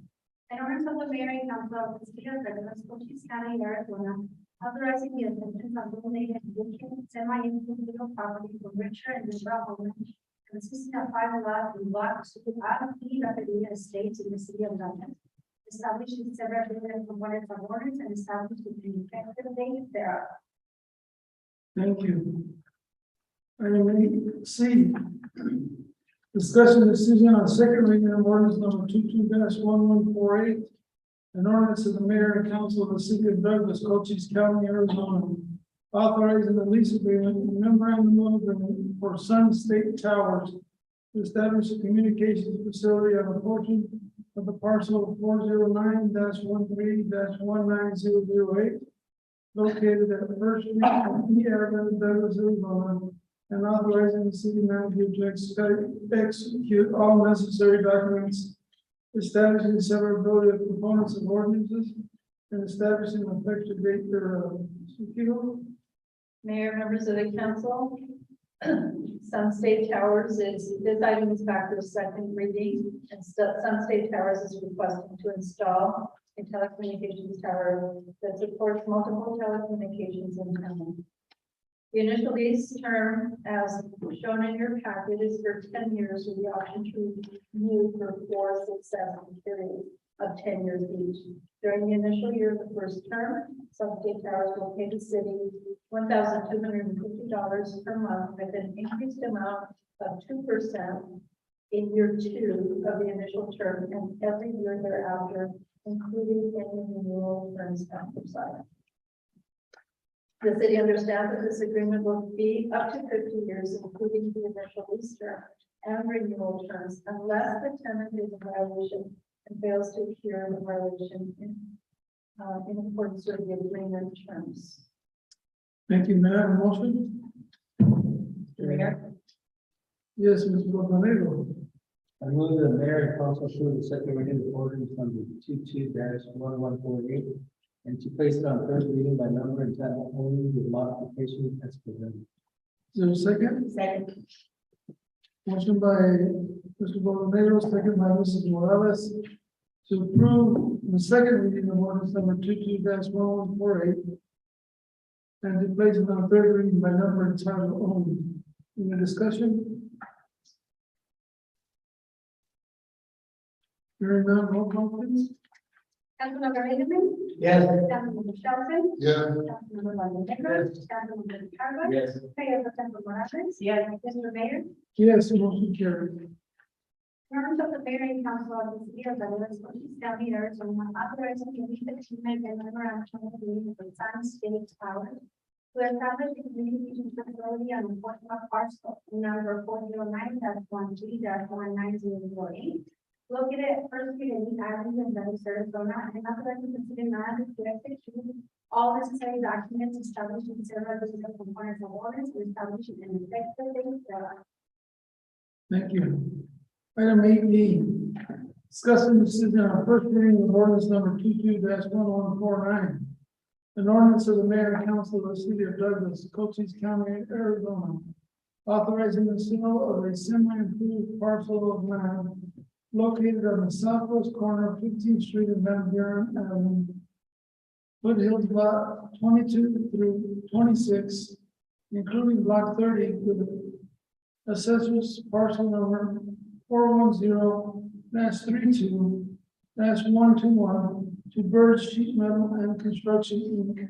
An ordinance of the mayor and council of the city of Douglas, Cochise County, Arizona, authorizing the acceptance of donated vacant semi-improved real property from Richard and Deborah Holman, consisting of 5 lots in blocks of the La Paria Estates in the city of Douglas, establishing several different components of ordinance and establishing the effective date thereof. Thank you. Item 8C. Discussion decision on second reading of ordinance number 22-1148. An ordinance of the mayor and council of the city of Douglas, Cochise County, Arizona, authorizing the lease agreement and memorandum of agreement for Sun State Towers to establish a communications facility on a portion of the parcel of 409-13-19008 located at First Street and E Avenue, Douglas, Arizona, and authorizing the city manager to execute all necessary documents, establishing severability of components of ordinances, and establishing an effective date thereof. Mr. Keel? Mayor, members of the council, Sun State Towers this item is back for second reading, and Sun State Towers is requesting to install a telecommunications tower that supports multiple telecommunications in town. The initial lease term, as shown in your packet, is for 10 years with the option to renew for 4 successive periods of 10 years each. During the initial year of the first term, Sun State Towers will pay the city $1,250 per month with an increased amount of 2% in year 2 of the initial term and every year thereafter, including any renewal terms exercised. The city understands that this agreement will be up to 50 years, including the initial lease term and renewal terms, unless the tenant is in violation and fails to cure the violation in accordance with the agreement terms. Thank you, Mayor. Motion? Mayor, Yes, Mr. Bonanno. I move the mayor and council approve the second reading of ordinance number 22-1148 and to place it on third reading by number and title only with modifications as presented. Is there a second? second, Motion by Mr. Bonanno, second by Mrs. Morales to approve the second reading of ordinance number 22-1148 and to place it on third reading by number and title only. Any discussion? Hearing none, roll call please. Councilmember Hickman. Yes. Councilmember Shelton. Yeah, Councilmember Longoria. Councilmember Carlos. Yes. Mayor Pro Tem Morales. yes, Mr. Mayor. Yes, motion carried. Members of the Mayor and Council of the City of Dallas, Orange County, Arizona, authorizing the achievement and memorandum of agreement with Sun State Power to establish a communication facility on the portion of parcel number 409-13-19008, located at First Street and East Island in Dallas, Arizona, and authorizing the city manager to execute all necessary documents establishing several physical components of orders and establishing an effective date thereof. Thank you. Item 8B, discussing the decision on first reading of ordinance number 22-1149. An ordinance of the mayor and council of the city of Douglas, Cochise County, Arizona, authorizing the sale of a semi-improved parcel of land located on the southwest corner of 15th Street and Van Buren Avenue, Foothills Lot 22 through 26, including Block 30, with assessors parcel number 410-32-121 to Bird Sheet Metal and Construction Inc.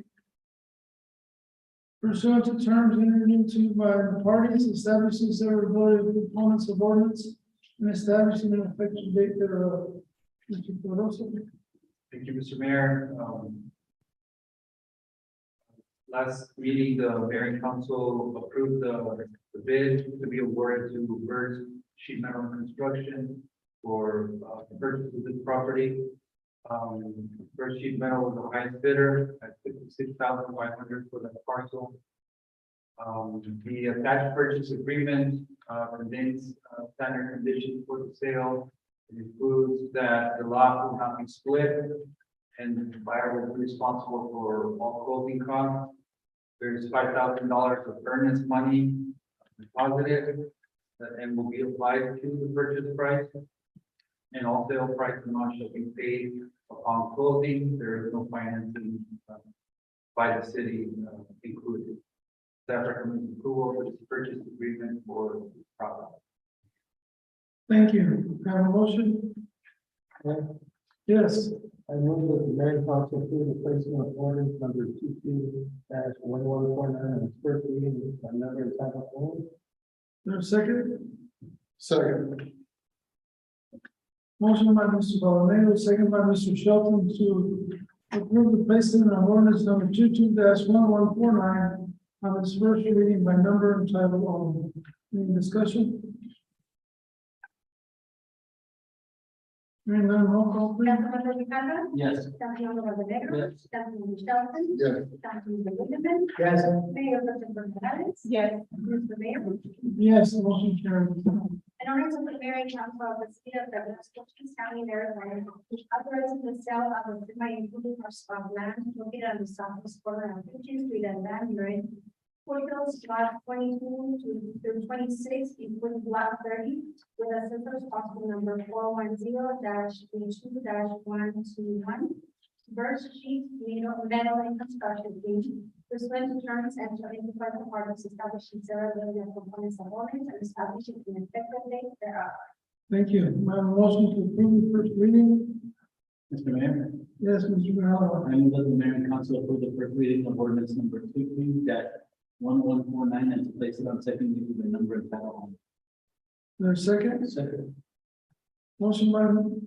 Pursuant to terms entered into by the parties, establishing severability of components of ordinance and establishing an effective date thereof. Mr. Peroso. Thank you, Mr. Mayor. Last meeting, the mayor and council approved the bid to be awarded to Bird Sheet Metal and Construction for the purchase of this property. Bird Sheet Metal was the highest bidder at $56,500 for that parcel. The attached purchase agreement contains standard conditions for the sale. It includes that the lot will not be split and the buyer will be responsible for all closing costs. There's $5,000 of earnest money deposited and will be applied to the purchase price. And all sale price amounts shall be paid upon closing. There is no financing by the city included. Staff recommends approval of this purchase agreement for this property. Thank you. Have a motion? Yes. I move that the mayor and council approve the placement of ordinance number 22-1149 on its first reading by number and title only. There's a second. second, Motion by Mr. Bonanno, second by Mr. Shelton to approve the placement of ordinance number 22-1149 on its first reading by number and title only. Any discussion? Hearing none, roll call please. Councilmember Ricardo. Yes. Councilmember Longoria. Yes. Councilmember Shelton. yes, Councilmember Hickman. Yes. Mayor Pro Tem Morales. yes, Mr. Mayor. Yes, the motion carries. An ordinance of the mayor and council of the city of Douglas, Cochise County, Arizona, authorizing the sale of a semi-included parcel of land located on the southwest corner of 15th Street and Van Buren, Foothills Lot 22 through 26, including Block 30, with assessors parcel number 410-32-121. Bird Sheet Metal and Construction Inc. Pursuant to terms and to identify the parties establishing severability of components of ordinance and establishing an effective date thereof. Thank you. I have a motion to approve the first reading. Mr. Mayor, Yes, Mr. Grijalva. I move that the mayor and council approve the first reading of ordinance number 22-1149 and to place it on second reading by number and title only. There's a second. Second. Motion by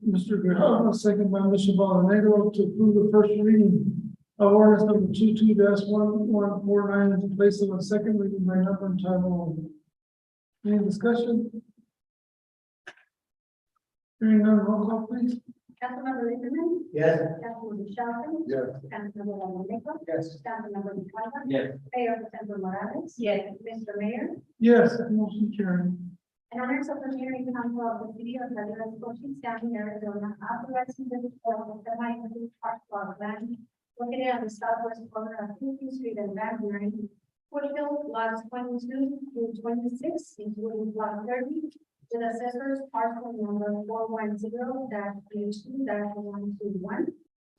Mr. Grijalva, second by Mr. Bonanno to approve the first reading Ordinance number 22-1149 is placed on second reading by number and title only. Any discussion? Hearing none, roll call please. Councilmember Liverman, Yes. Councilmember Shelton, Yes. Councilmember Longoria, Yes. Councilmember Tejada, Yes. Mayor Temple Morales. Yes. Mr. Mayor, Yes, motion carried. an ordinance of the mayor and council of the city of Federal County, County, Arizona, authorizing the development of semi-complete parcel of land located on the southwest corner of 15th Street and Van Buren, Foothill, lots 22 through 26, including lot 30, with assessors parcel number 410-H2-121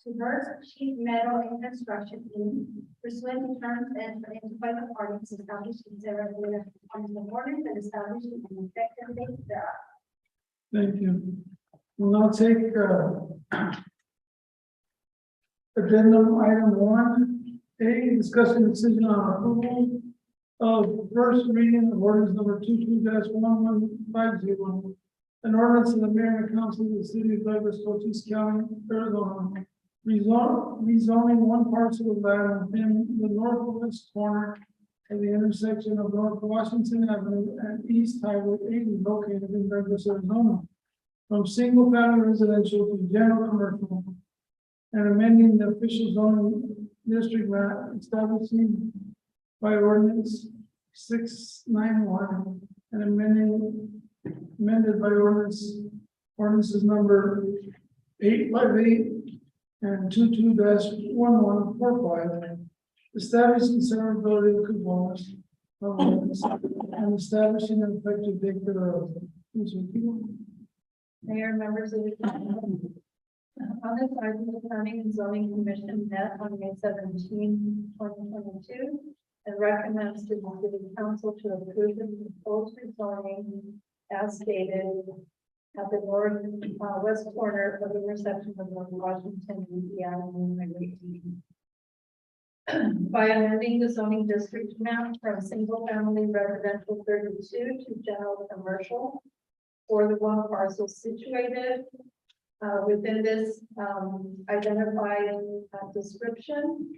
to First Sheet Metal and Construction Inc. Pursuant to terms entered into by the parties established in several ordinance and establishing an effective date thereof. Thank you. We'll now take addendum item 1A, discussion decision on approval of first reading of ordinance number 22-1150. An ordinance of the mayor and council of the city of Douglas, Cochise County, Arizona, rezoning one parcel of land within the northwest corner of the intersection of North Washington Avenue and East Highway 80 located in Douglas, Arizona, from single family residential to general commercial, and amending the official zoning district map establishing by ordinance 691 and amended by ordinances number 858 and 22-1145, establishing severability of components of ordinance and establishing an effective date thereof. Mayor, members of the council. On this item, the Planning and Zoning Commission met on May 17, 2022, and recommends to the city council to approve the proposed rezoning as stated at the west corner of the intersection of North Washington and the Avenue Highway 80. By amending the zoning district map from single family residential 32 to general commercial for the one parcel situated within this identified description.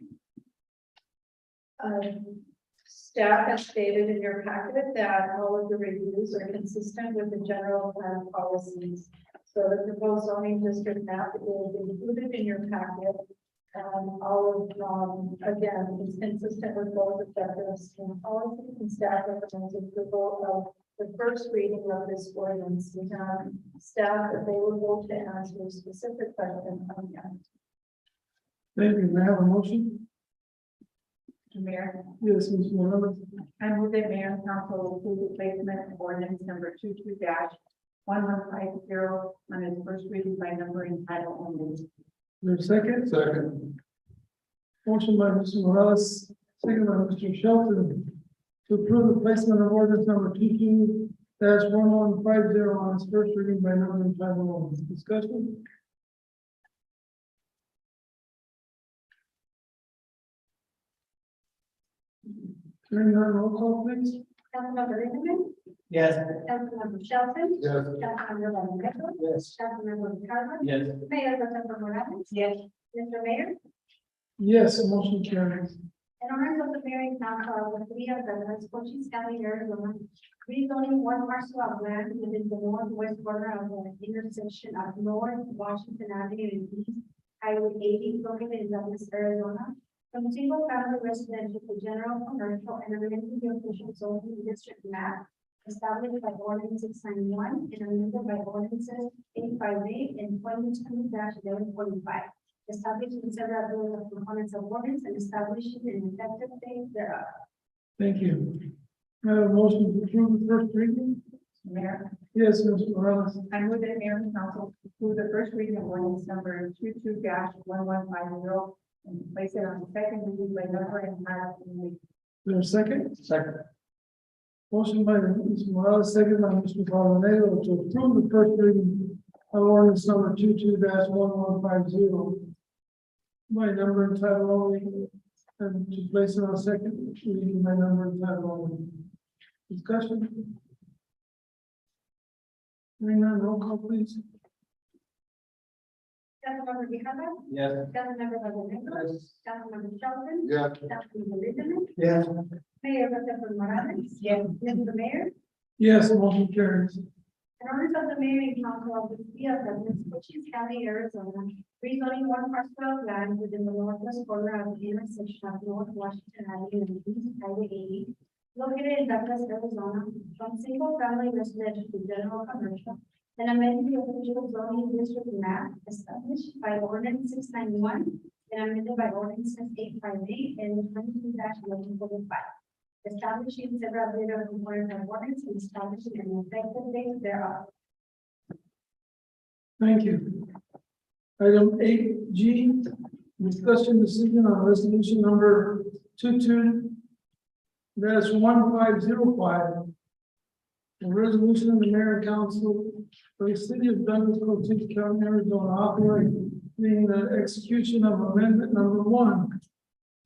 Staff has stated in your packet that all of the reviews are consistent with the general plan policies. So the proposed zoning district map is included in your packet. All of, again, is consistent with both objectives and policies, and staff recommends approval of the first reading of this ordinance. We have staff available to answer specific questions on that. Thank you. May I have a motion? Mr. Mayor, Yes, Ms. Morales. I move that mayor and council approve the placement of ordinance number 22-1150 on its first reading by number and title only. Is there a second? Second. Motion by Mr. Morales, second by Mr. Shelton, to approve the placement of ordinance number 22-1150 on its first reading by number and title only. Discussion? Hearing none, roll call please. Councilmember Liverman, Yes. Councilmember Shelton, Yes. Councilmember Longoria, Yes. Councilmember Tejada, Yes. Mayor Temple Morales. Yes. Mr. Mayor, Yes, motion carries. in honor of the mayor and council of the city of Douglas, Cochise County, Arizona, rezoning one parcel of land within the northwest border of the intersection of North Washington Avenue and East Highway 80, located in Douglas, Arizona, from single family residential to general commercial and amending the official zoning district map established by ordinance 691 and amended by ordinances 858 and 22-1145. Establishing several of the components of ordinance and establishing an effective date thereof. Thank you. May I have a motion to approve the first reading? Mr. Mayor, Yes, Mr. Morales. I move that mayor and council approve the first reading of ordinance number 22-1150 and place it on the second reading by number and title only. Is there a second? Second. Motion by Mr. Morales, second by Mr. Pavanello to approve the first reading of ordinance number 22-1150 by number and title only, and to place it on second reading by number and title only. Discussion? Hearing none, roll call please. Councilmember Quijada, Yes. Councilmember Rodriguez, Councilmember Shelton, Yes. Councilmember Benjamin, Yes. Mayor Pro Morales. Yes. Mr. Mayor, Yes, motion carries. in order of the mayor and council of the city of Douglas, Cochise County, Arizona, rezoning one parcel of land within the northwest corner of the intersection of North Washington Avenue and East Highway 80, located in Douglas, Arizona, from single family residential to general commercial, and amending the official zoning district map established by ordinance 691 and amended by ordinance 858 and 22-1145. Establishing several data component of ordinance and establishing an effective date thereof. Thank you. Item 8G, discussion decision on resolution number 22-1505. A resolution of the mayor and council for the city of Douglas, Cochise County, Arizona, authorizing the execution of amendment number 1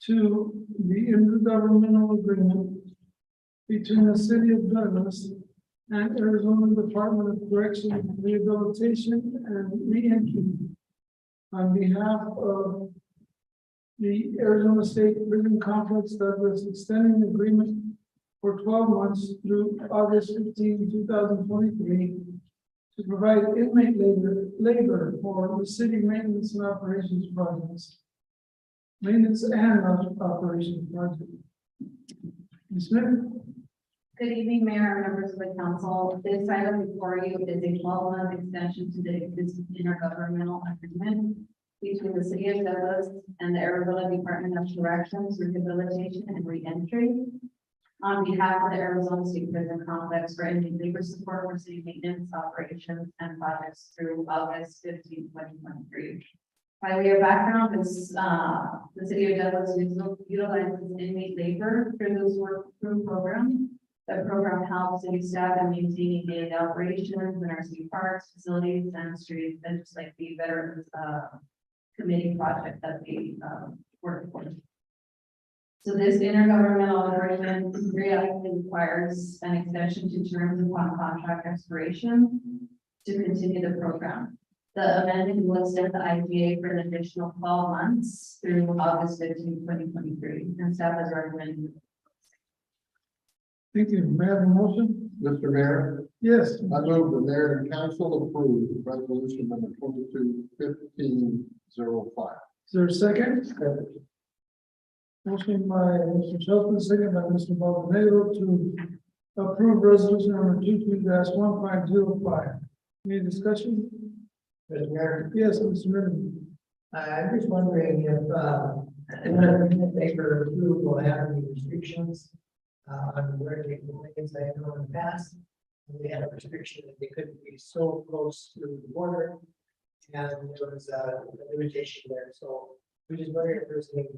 to the intergovernmental agreement between the city of Douglas and Arizona Department of Corrections, Rehabilitation, and Reentry on behalf of the Arizona State Prison Complex Douglas, extending the agreement for 12 months through August 15, 2023, to provide inmate labor for the city maintenance and operations projects. Maintenance and operations project. Ms. Smith? Good evening, Mayor and members of the council. This item before you is a 12-month extension to the existing intergovernmental agreement between the city of Douglas and the Arizona Department of Corrections, Rehabilitation, and Reentry on behalf of the Arizona State Prison Complex for inmate labor support for city maintenance, operations, and projects through August 15, 2023. By way of background, is the city of Douglas utilizes inmate labor for those work through program. The program helps city staff in maintaining daily operations in our city parks, facilities, and streets, and just like the veterans committee project that they work for. So this intergovernmental agreement periodically requires an extension to terms upon contract expiration to continue the program. The amendment will extend the IGA for an additional 12 months through August 15, 2023, and staff has recommended. Thank you. May I have a motion? Mr. Mayor, Yes. I move the mayor and council approve resolution number 22-1505. Is there a second? Motion by Mr. Shelton, second by Mr. Baldonado to approve resolution number 22-1505. Any discussion? Mr. Mayor, Yes, Mr. Redmond. I'm just wondering if paper approval will have any restrictions on where they can things I know in the past. We had a restriction that they couldn't be so close to the border. And there was a limitation there, so we just wondering if there's any,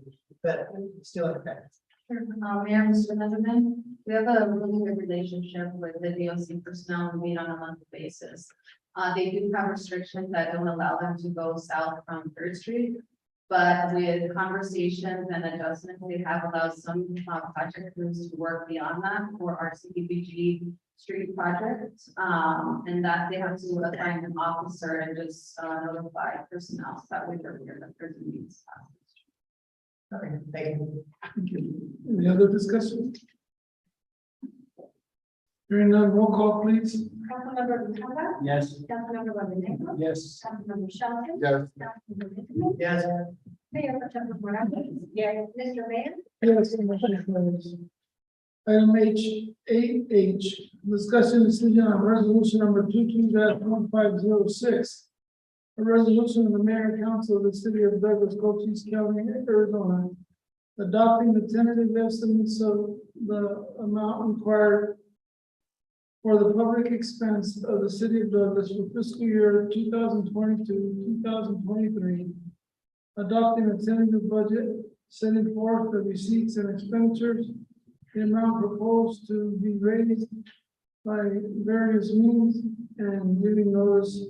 but it's still in effect. Mayor, Mr. Benjamin, we have a really good relationship with the DOC personnel. We meet on a monthly basis. They do have restrictions that don't allow them to go south from 3rd Street. But with conversations and adjustments, they have allowed some project crews to work beyond that for our CDBG street project. And that they have to assign an officer and just notify personnel so that way they're aware that there's a need. Okay, thank you. Thank you. Any other discussion? Hearing none, roll call please. Councilmember Quijada, Yes. Councilmember Rodriguez, Yes. Councilmember Shelton. Yes. Councilmember Benjamin, Yes. Mayor Pro Morales. Yes. Mr. Mayor, Yes, the motion carries. Item H8H, discussion decision on resolution number 22-1506. A resolution of the mayor and council of the city of Douglas, Cochise County, Arizona, adopting the tentative estimates of the amount required for the public expense of the city of Douglas for fiscal year 2022-2023, adopting a tentative budget, setting forth the receipts and expenditures, the amount proposed to be raised by various means, and giving notice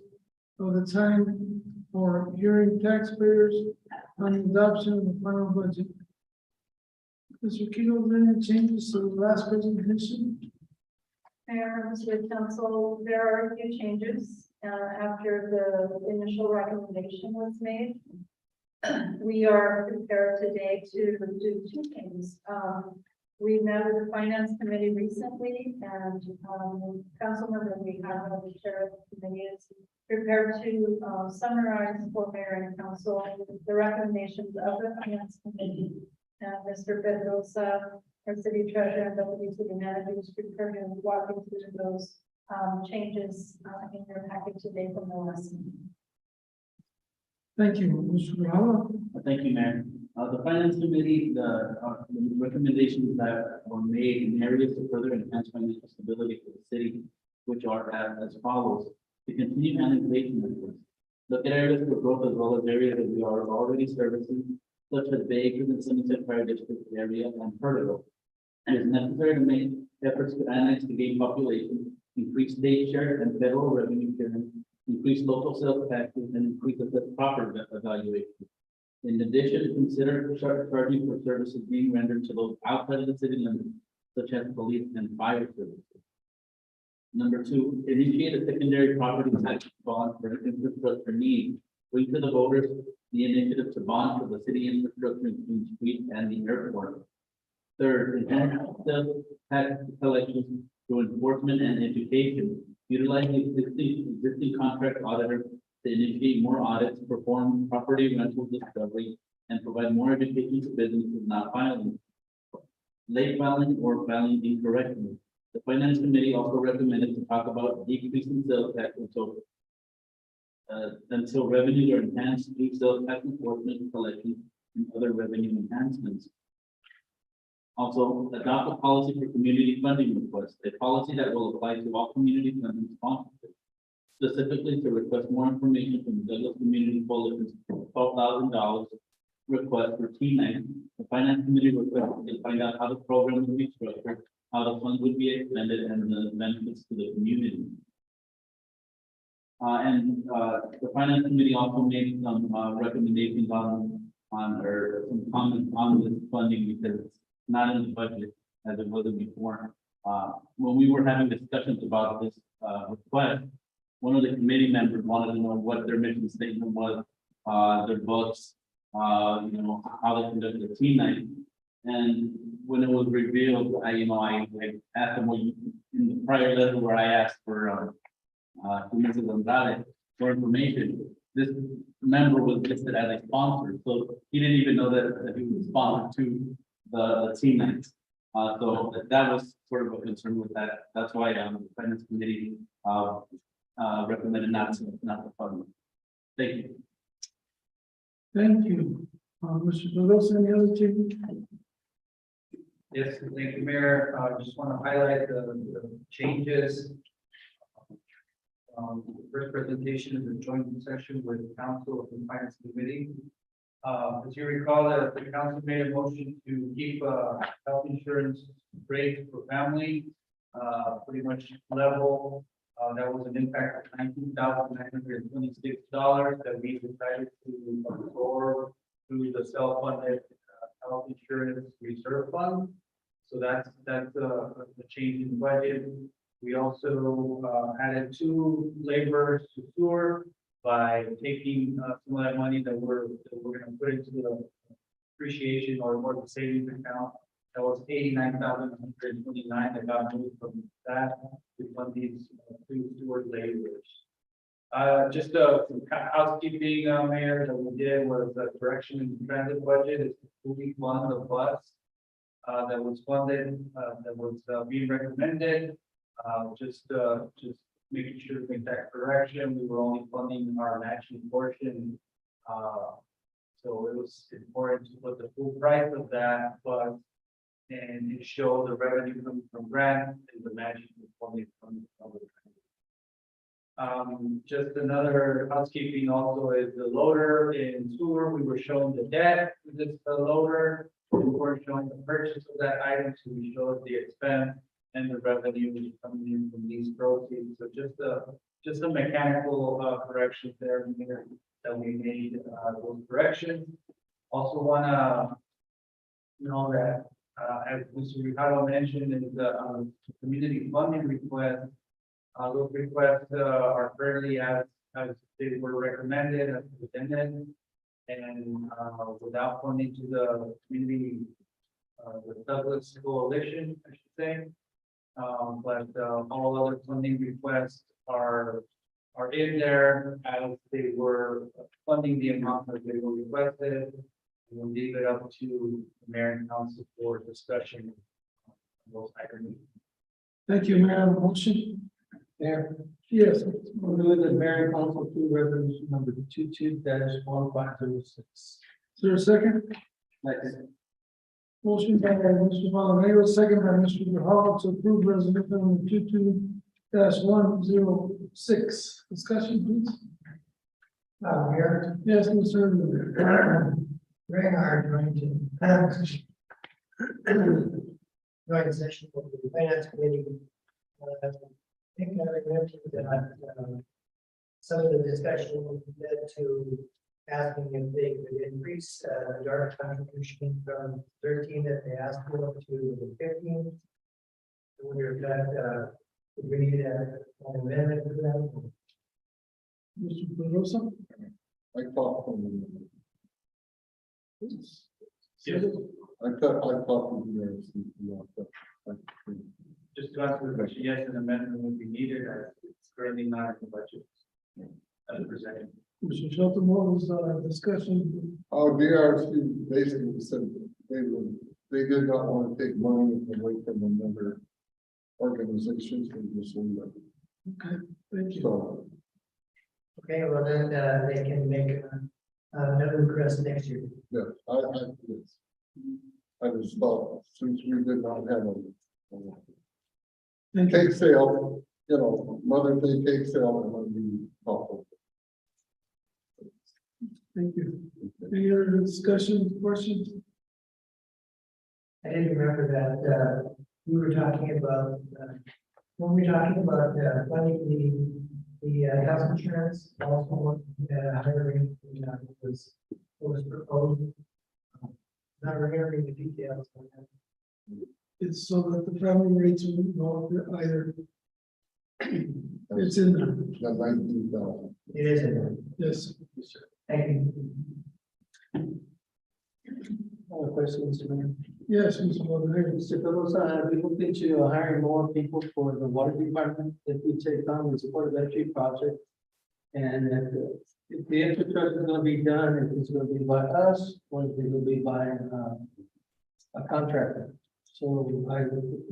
of the time for hearing taxpayers on the adoption of the final budget. Mr. Kilo, are there any changes to the last presentation? Mayor, members of the council, there are a few changes, after the initial recommendation was made, we are prepared today to do two things. We met with the finance committee recently, and council member we have on the chair of the committee is prepared to summarize for mayor and council the recommendations of the finance committee. Mr. Pedrosa, our city treasurer, and deputy city manager is prepared to walk you through those changes in your packet today from the last meeting. Thank you, Mr. Grajales. Thank you, Mayor. The Finance Committee, the recommendations that were made in areas to further enhance financial stability for the city, which are as follows: to continue annotation efforts, look at areas for growth as well as areas that we are already servicing, such as the Acres and Sunset Fire District area and Percival. It is necessary to make efforts to annex to gain population, increase state share and federal revenue sharing, increase local sales taxes, and increase the property evaluation. In addition, consider charging for services being rendered to those outside of the city limits, such as police and fire services. Number two, initiate a secondary property tax bond for infrastructure needs. Bring to the voters the initiative to bond for the city infrastructure, including streets and the airport. Third, enhance sales tax collections through enforcement and education. Utilize the existing contract auditor to initiate more audits, perform property rental discovery, and provide more education to businesses not filing, late filing, or filing incorrectly. The Finance Committee also recommended to talk about decreasing sales tax until revenues are enhanced through sales tax enforcement, collection, and other revenue enhancements. Also, adopt a policy for community funding requests, a policy that will apply to all community funding sponsorships. Specifically, to request more information from the Douglas Community Coalition's $12,000 request for Team Night. The Finance Committee requested to find out how the program would be structured, how the funds would be expended, and the benefits to the community. The Finance Committee also made some recommendations or some comments on this funding because it's not in the budget as it wasn't before. When we were having discussions about this request, one of the committee members wanted to know what their mission statement was, their books, how they conducted the team night. And when it was revealed, I asked them, in the prior letter where I asked for Mrs. Andrade for information, this member was listed as a sponsor, so he didn't even know that he was a sponsor to the team nights. So that was sort of a concern with that. That's why the Finance Committee recommended not to fund. Thank you. Thank you. Mr. Pedrosa, any other changes? Yes, thank you, Mayor. Just want to highlight the changes. The first presentation is a joint session with council and finance committee. As you recall, the council made a motion to keep health insurance rate for family pretty much level. That was an impact of $19,926 that we decided to absorb through the self-funded health insurance reserve fund. So that's the change in budget. We also added 2 laborers to sewer by taking some of that money that we're going to put into the appreciation or more the savings account. That was $89,129 that got moved from that to fund these 2 sewer laborers. Just some housekeeping, Mayor, that we did was the correction in the transit budget is to fully fund the bus that was funded, that was being recommended. Just making sure to make that correction. We were only funding our matching portion. So it was important to put the full price of that bus and it showed the revenue coming from grant and the matching funding from the just another housekeeping also is the loader in sewer. We were showing the debt for this loader. We were showing the purchase of that item, so we showed the expense and the revenue coming in from these proceeds. So just a mechanical corrections there that we made those corrections. Also want to know that as Mr. Ricardo mentioned, is the community funding request. Those requests are currently as they were recommended, as presented. And without funding to the community, the Douglas Coalition, I should say. But all other funding requests are in there as they were funding the amount that they were requested. We'll leave it up to the mayor and council for discussion on those items. Thank you, Mayor. Motion? Mayor, Yes. we'll move the mayor and council to resolution number 22-1506. Is there a second? Second. Motion by Mr. Valenero, second by Mr. Grijalva to approve resolution number 22-106. Discussion, please. Mayor, Yes, Mr. Rivera. during our joint session of the finance committee, I think I mentioned that some of the discussion led to asking if they could increase the DART contribution from 13 that they asked for to 15. I wonder if that would we need an amendment for that? Mr. Pedrosa? I talked from them. Yes. I talked to the. Just to answer the question, yes, an amendment would be needed as it's currently not in the budget. As presented. Mr. Shelton, what was discussion? Our DRC basically said they did not want to take money away from another organizations and just leave it. Okay, thank you. So, Okay, well then they can make another request next year. yeah, yes. I just thought since we did not have a Thank you. cake sale, you know, Mother's Day cake sale, and would be helpful. Thank you. Any other discussion, questions? I didn't remember that, we were talking about, when we were talking about, funding the health insurance, also, hiring, was proposed. Not remembering the details on that. It's so that the family rates will go up either. It's in there. The 19,000. It is in there. Yes. Thank you. Other questions, Mr. Mayor? Yes, Mr. Valenero. Mr. Pelosa, have you looked into hiring more people for the water department if we take on the support electric project? And if the infrastructure is going to be done, if it's going to be by us, or if it will be by a contractor. So I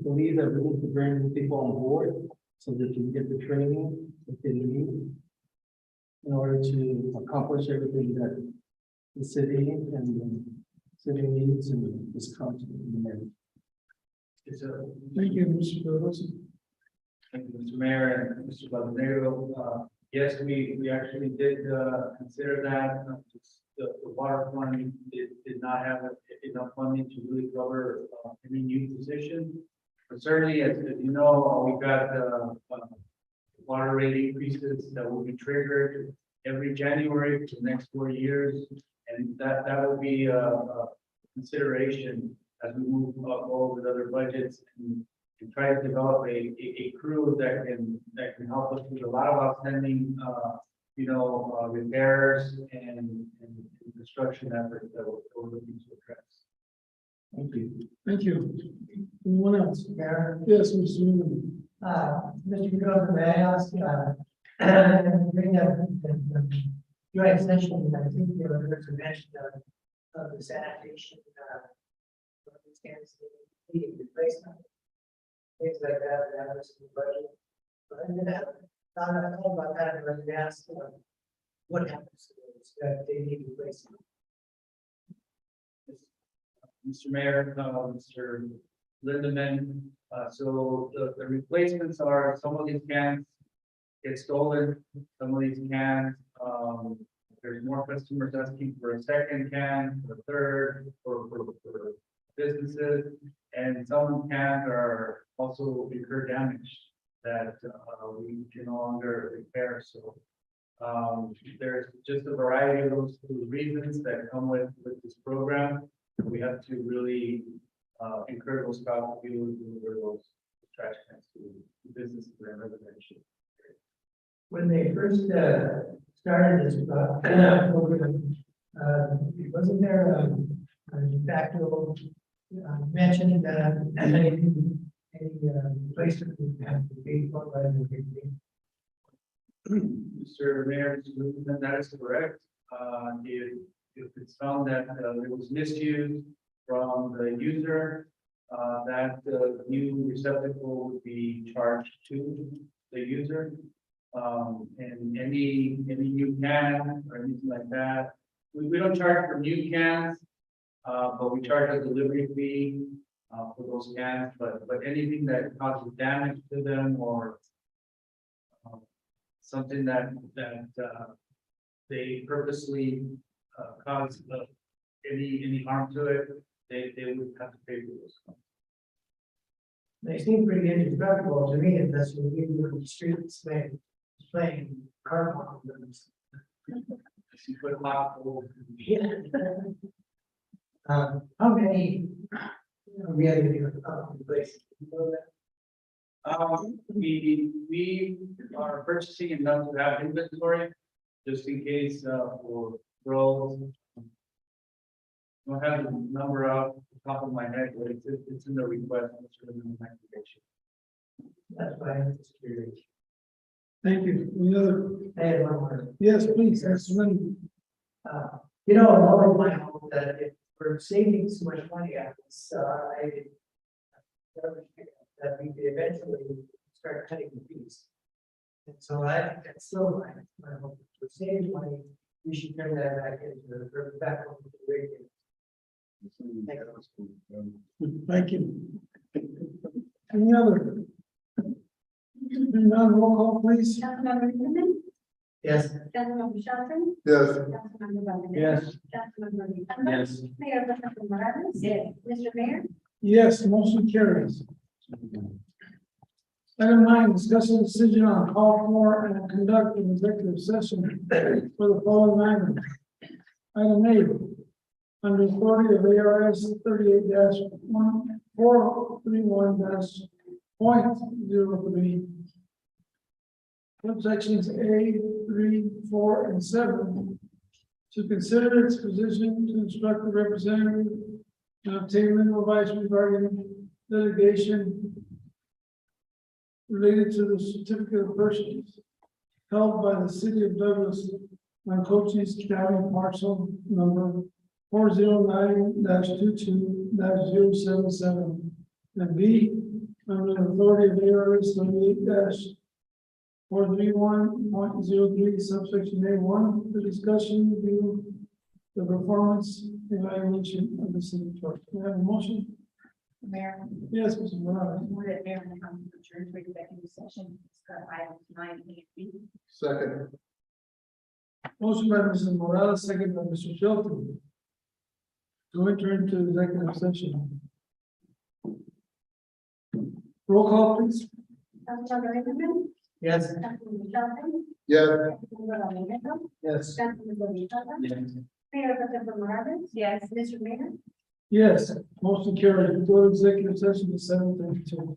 believe that we need to bring people on board so they can get the training that they need in order to accomplish everything that the city and the city needs in this country. Thank you, Mr. Pedrosa. Thank you, Mr. Mayor and Mr. Valenero. Yes, we actually did consider that. The water fund did not have enough funding to really cover any new position. But certainly, as you know, we've got water rate increases that will be triggered every January for the next 4 years. And that will be a consideration as we move forward with other budgets and try to develop a crew that can help us with a lot of outstanding repairs and construction efforts that we're looking to address. Thank you. Thank you. Anyone else? Mayor, Yes, Mr. Newman. Mr. Pedrosa, may I ask, bring up your extension, I think there was a mention of the sanitation, needing replacement, things like that, that was in the budget. But I didn't have, not all about that, I was asked, what happens to those that they need replacement? Mr. Mayor, Mr. Lindeman, so the replacements are some of these cans get stolen, some of these cans, there's more customers asking for a second can, for a third, for businesses, and some cans are also incur damage that we can no longer repair. So there's just a variety of those reasons that come with this program. We have to really incur those costs to deliver those trash cans to businesses and residential. when they first started this program, wasn't there a de facto mentioned any place that we have to be for by the Mr. Mayor, that is correct. If it's found that there was misuse from the user, that new receptacle would be charged to the user. And any new can or anything like that, we don't charge for new cans, but we charge a delivery fee for those cans. But anything that causes damage to them or something that they purposely cause any harm to it, they would have to pay for those costs. They seem pretty indestructible to me, unless you leave them in the streets playing car bombs. If you put hot coal, How many we have in place? You know that? we are purchasing enough to have inventory, just in case for growth. Don't have the number off the top of my head, but it's in the request. It's in the application. That's why I'm just curious. Thank you. Any other? I had one more. Yes, please, that's one. You know, knowing my hope that if we're saving so much money out of this, that we could eventually start cutting the fees. And so I think that's still my hope. If we're saving money, we should turn that back into back over to the rate. Thank you. Any other? None, roll call, please. Councilmember Lippman, Yes. Councilmember Shelton, Yes. Councilmember Dominic. Yes. Councilmember Lee. Yes. Mayor Pro Tem Morales. Yes. Mr. Mayor. Yes, motion carries. Item 9, discussion decision on call for and conduct an executive session for the following items. Item A, under authority of ARS 38-1431-.03, subsections A, 3, 4, and 7, to consider its position to instruct the representative and obtain legal advice regarding litigation related to the certificate of purchase held by the city of Douglas on Cochise County parcel number 409-22-077, and B, under the authority of ARS 38-431.03 subsection A1, the discussion review the performance evaluation of the city clerk. Can I have a motion? Mayor, Yes, Mr. Morales. move that mayor and the council adjourn to executive session, discuss items 9 and 8. Second. Motion by Mrs. Morales, second by Mr. Shelton. To enter into executive session. Roll call, please. Councilmember Lippman, Yes. Councilmember Shelton, Yes. Councilmember Dominic. Yes. Councilmember Lee. Yes. Mayor Pro Tem Morales. Yes. Mr. Mayor. Yes, motion carried. We go to executive session at 7:32.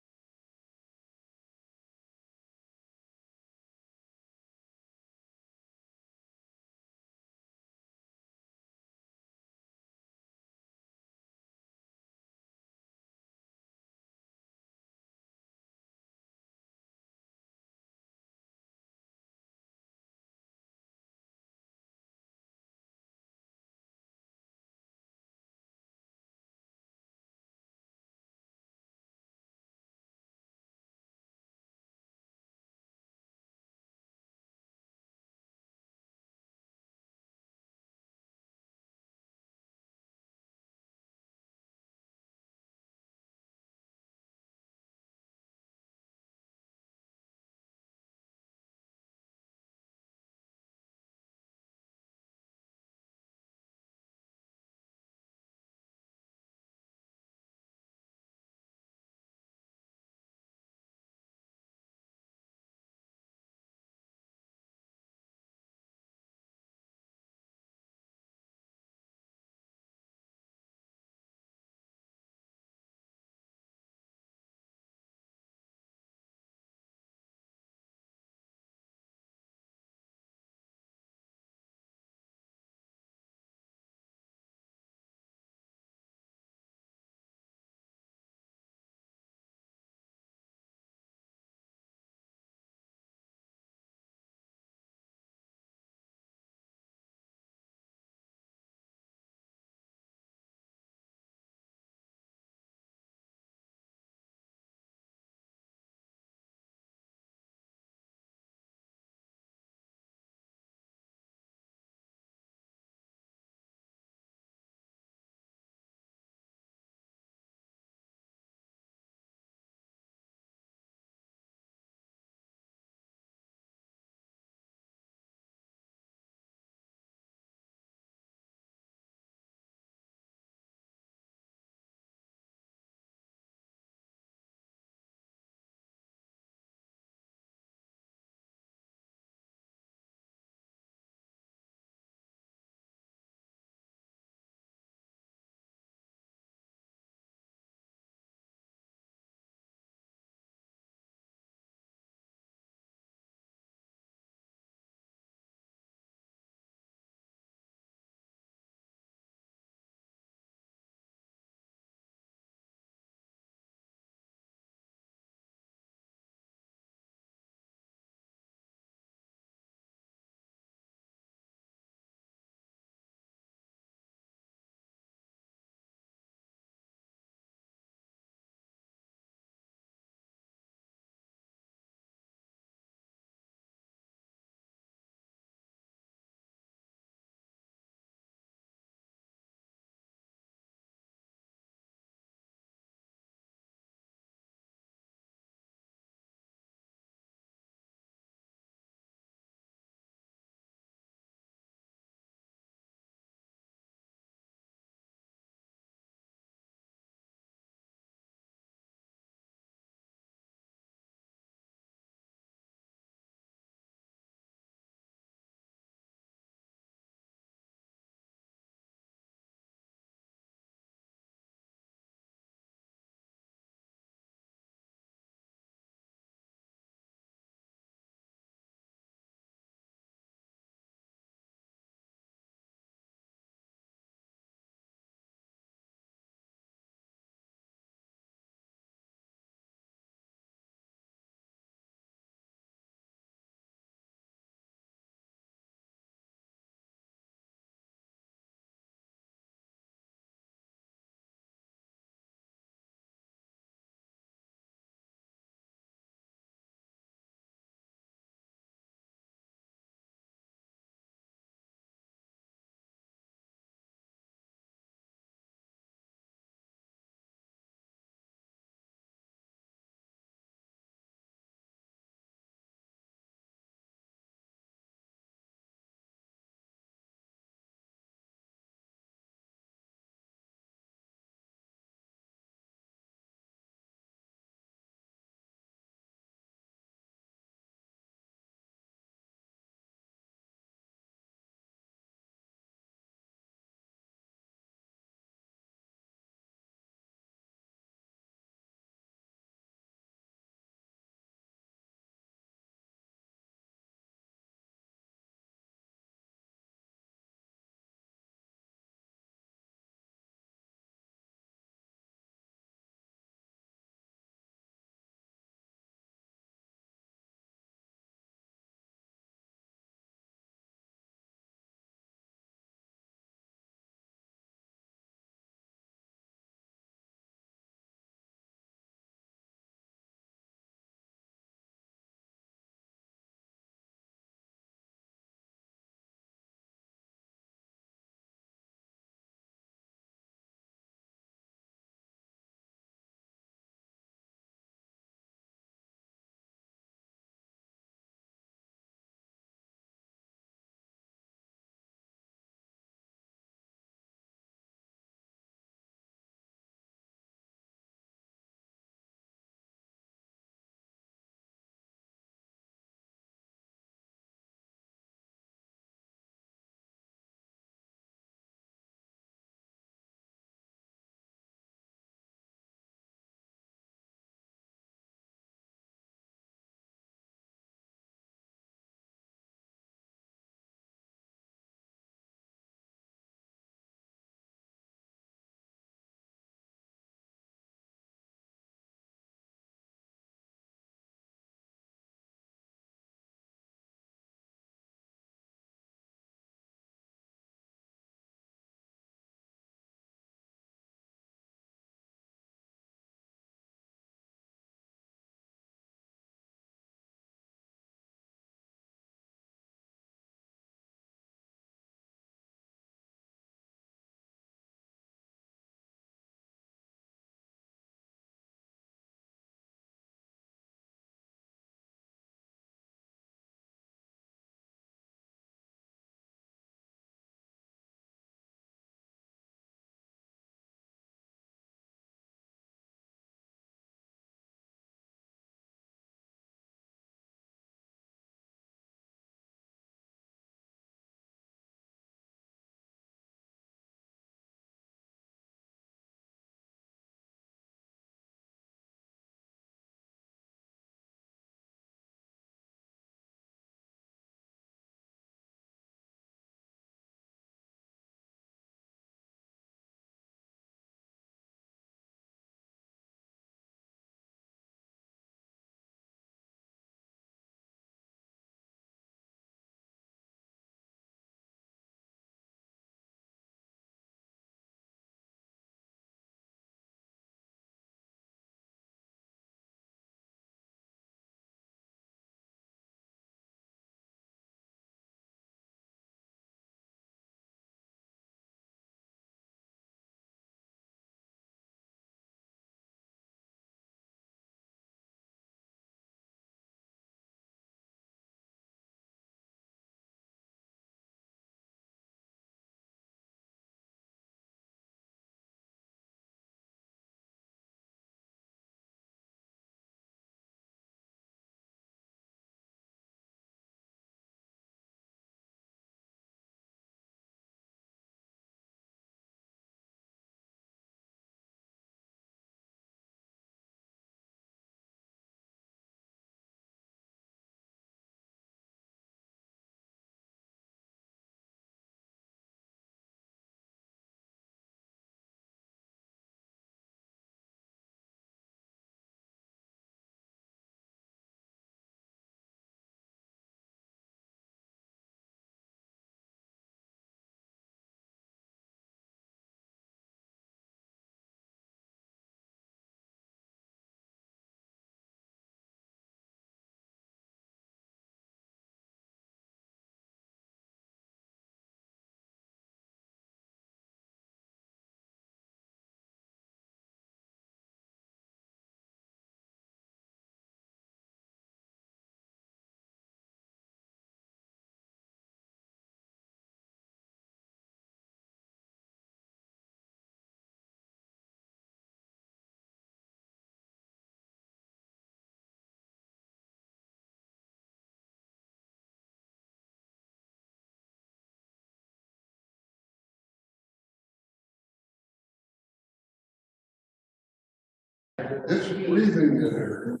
It's freezing in here.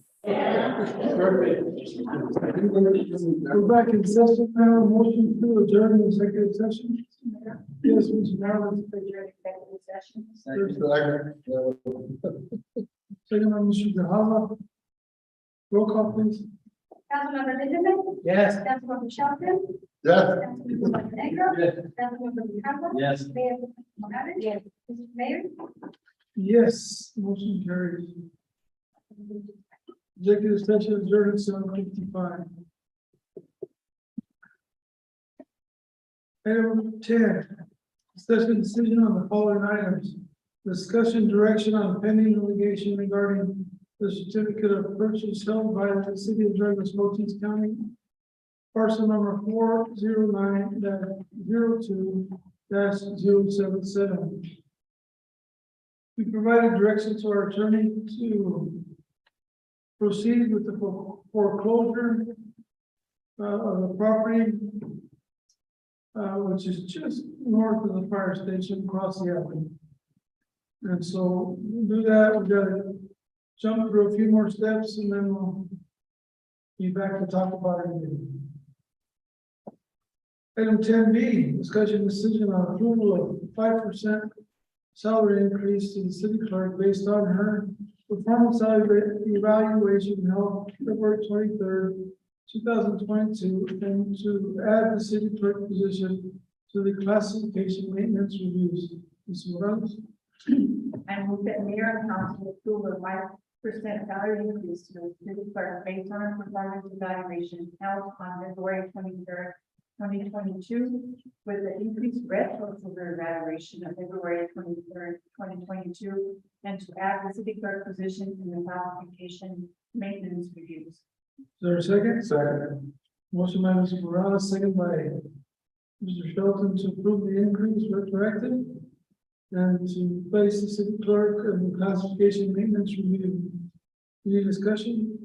Go back in session now, motion to adjourn the executive session. Yes, Mr. Marlon. Executive session. Second by Mr. Grajales. Roll call, please. Councilmember Linderman. Yes. Councilmember Shelton. Yes. Councilmember Montenegro. Yes. Councilmember Conrad. Yes. Mayor Morales. Yes. Mr. Mayor. Yes, motion carries. Executive session adjourned at 7:55. Item 10, discussion decision on the following items. Discussion direction on pending litigation regarding the certificate of purchase held by the city of Douglas, Otis County. Parcel number 409-02-077. We provided direction to our attorney to proceed with the foreclosure of the property, which is just north of the fire station across the avenue. And so we'll do that. We've got to jump through a few more steps and then we'll be back to talk about it again. Item 10B, discussion decision on approval of 5% salary increase to the city clerk based on her performance evaluation held February 23rd, 2022, and to add the city clerk position to the classification maintenance reviews. Ms. Morales? I move that mayor and council approve a 5% salary increase to the city clerk based on a performance evaluation held on February 23rd, 2022, with the increased retroactive evaluation of February 23rd, 2022, and to add the city clerk position in the classification maintenance reviews. Is there a second? Second. Motion by Mr. Morales, second by Mr. Shelton to approve the increase retroactive and to place the city clerk in the classification maintenance review. Any discussion?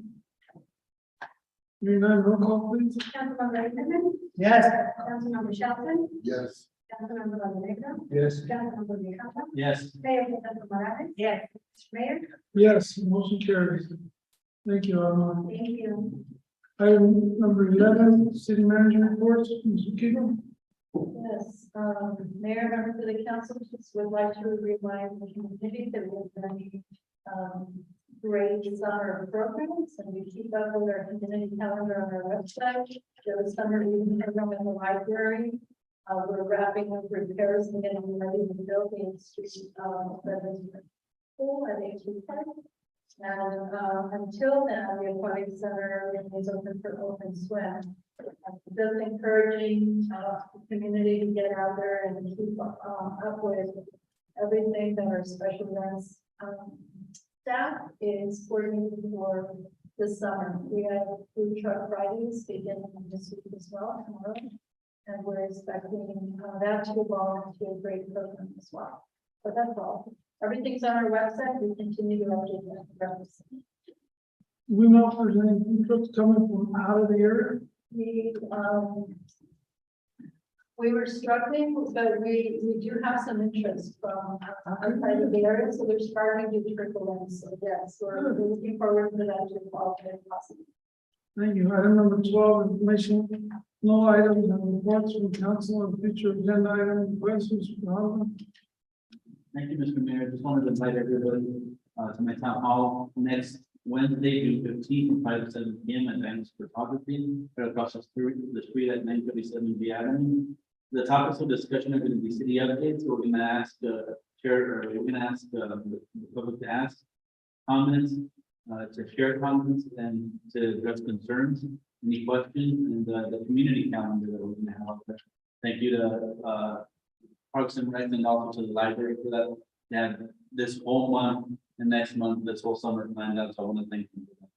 Hearing none, roll call please. Councilmember Linderman. Yes. Councilmember Shelton. Yes. Councilmember Montenegro. Yes. Councilmember Conrad. Yes. Mayor Morales. Yes. Mr. Mayor. Yes, motion carries. Thank you, Armand. Thank you. Item number 11, city manager reports, Mr. Kegel. Yes, Mayor, members of the council, just would like to remind the community that we're going to be great summer programs, and we keep up with our community calendar on our website. There is summer reading program in the library. We're wrapping up repairs and getting ready to build the street, school at H.E. Park. And until then, the aquatic center is open for open swim. Just encouraging the community to get out there and keep up with everything that our special events staff is coordinating for the summer. We have food truck Fridays beginning this week as well tomorrow, and we're expecting that to evolve into a great program as well. But that's all. Everything's on our website. We continue to update that. Do we know if there's any food trucks coming from out of the area? We were struggling, but we do have some interest from outside of the area, so they're starting to trickle in. So yes, we're looking forward to that to evolve if possible. Thank you. Item number 12, information, no items and reports from council and future agenda item questions from Alvin. Thank you, Mr. Mayor. Just wanted to invite everybody to my town hall next Wednesday, June 15th, from 5 to 7 p.m. at Van's Photography, right across the street at 937 B Avenue. The topics of discussion are going to be city updates. So we're going to ask we're going to ask the public to ask comments, to share comments, and to address concerns, any questions, and the community calendar that we're going to have out there. Thank you to Parks and Rec and also to the library for that. They have this whole month and next month, this whole summer planned out. So I want to thank you for that.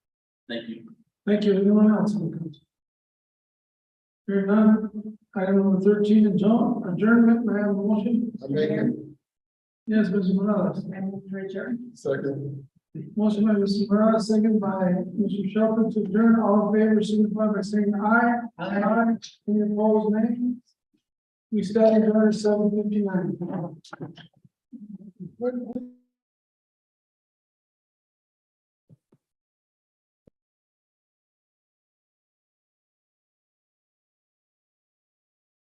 Thank you. Thank you. Anyone else? Hearing none. Item number 13, adjournment. May I have a motion? I'm making Yes, Mr. Morales. I move to adjourn. second. Motion by Mr. Morales, second by Mr. Shelton to adjourn. All in favor, signify by saying aye. Aye. Any opposed, nay? We stand adjourned at 7:59.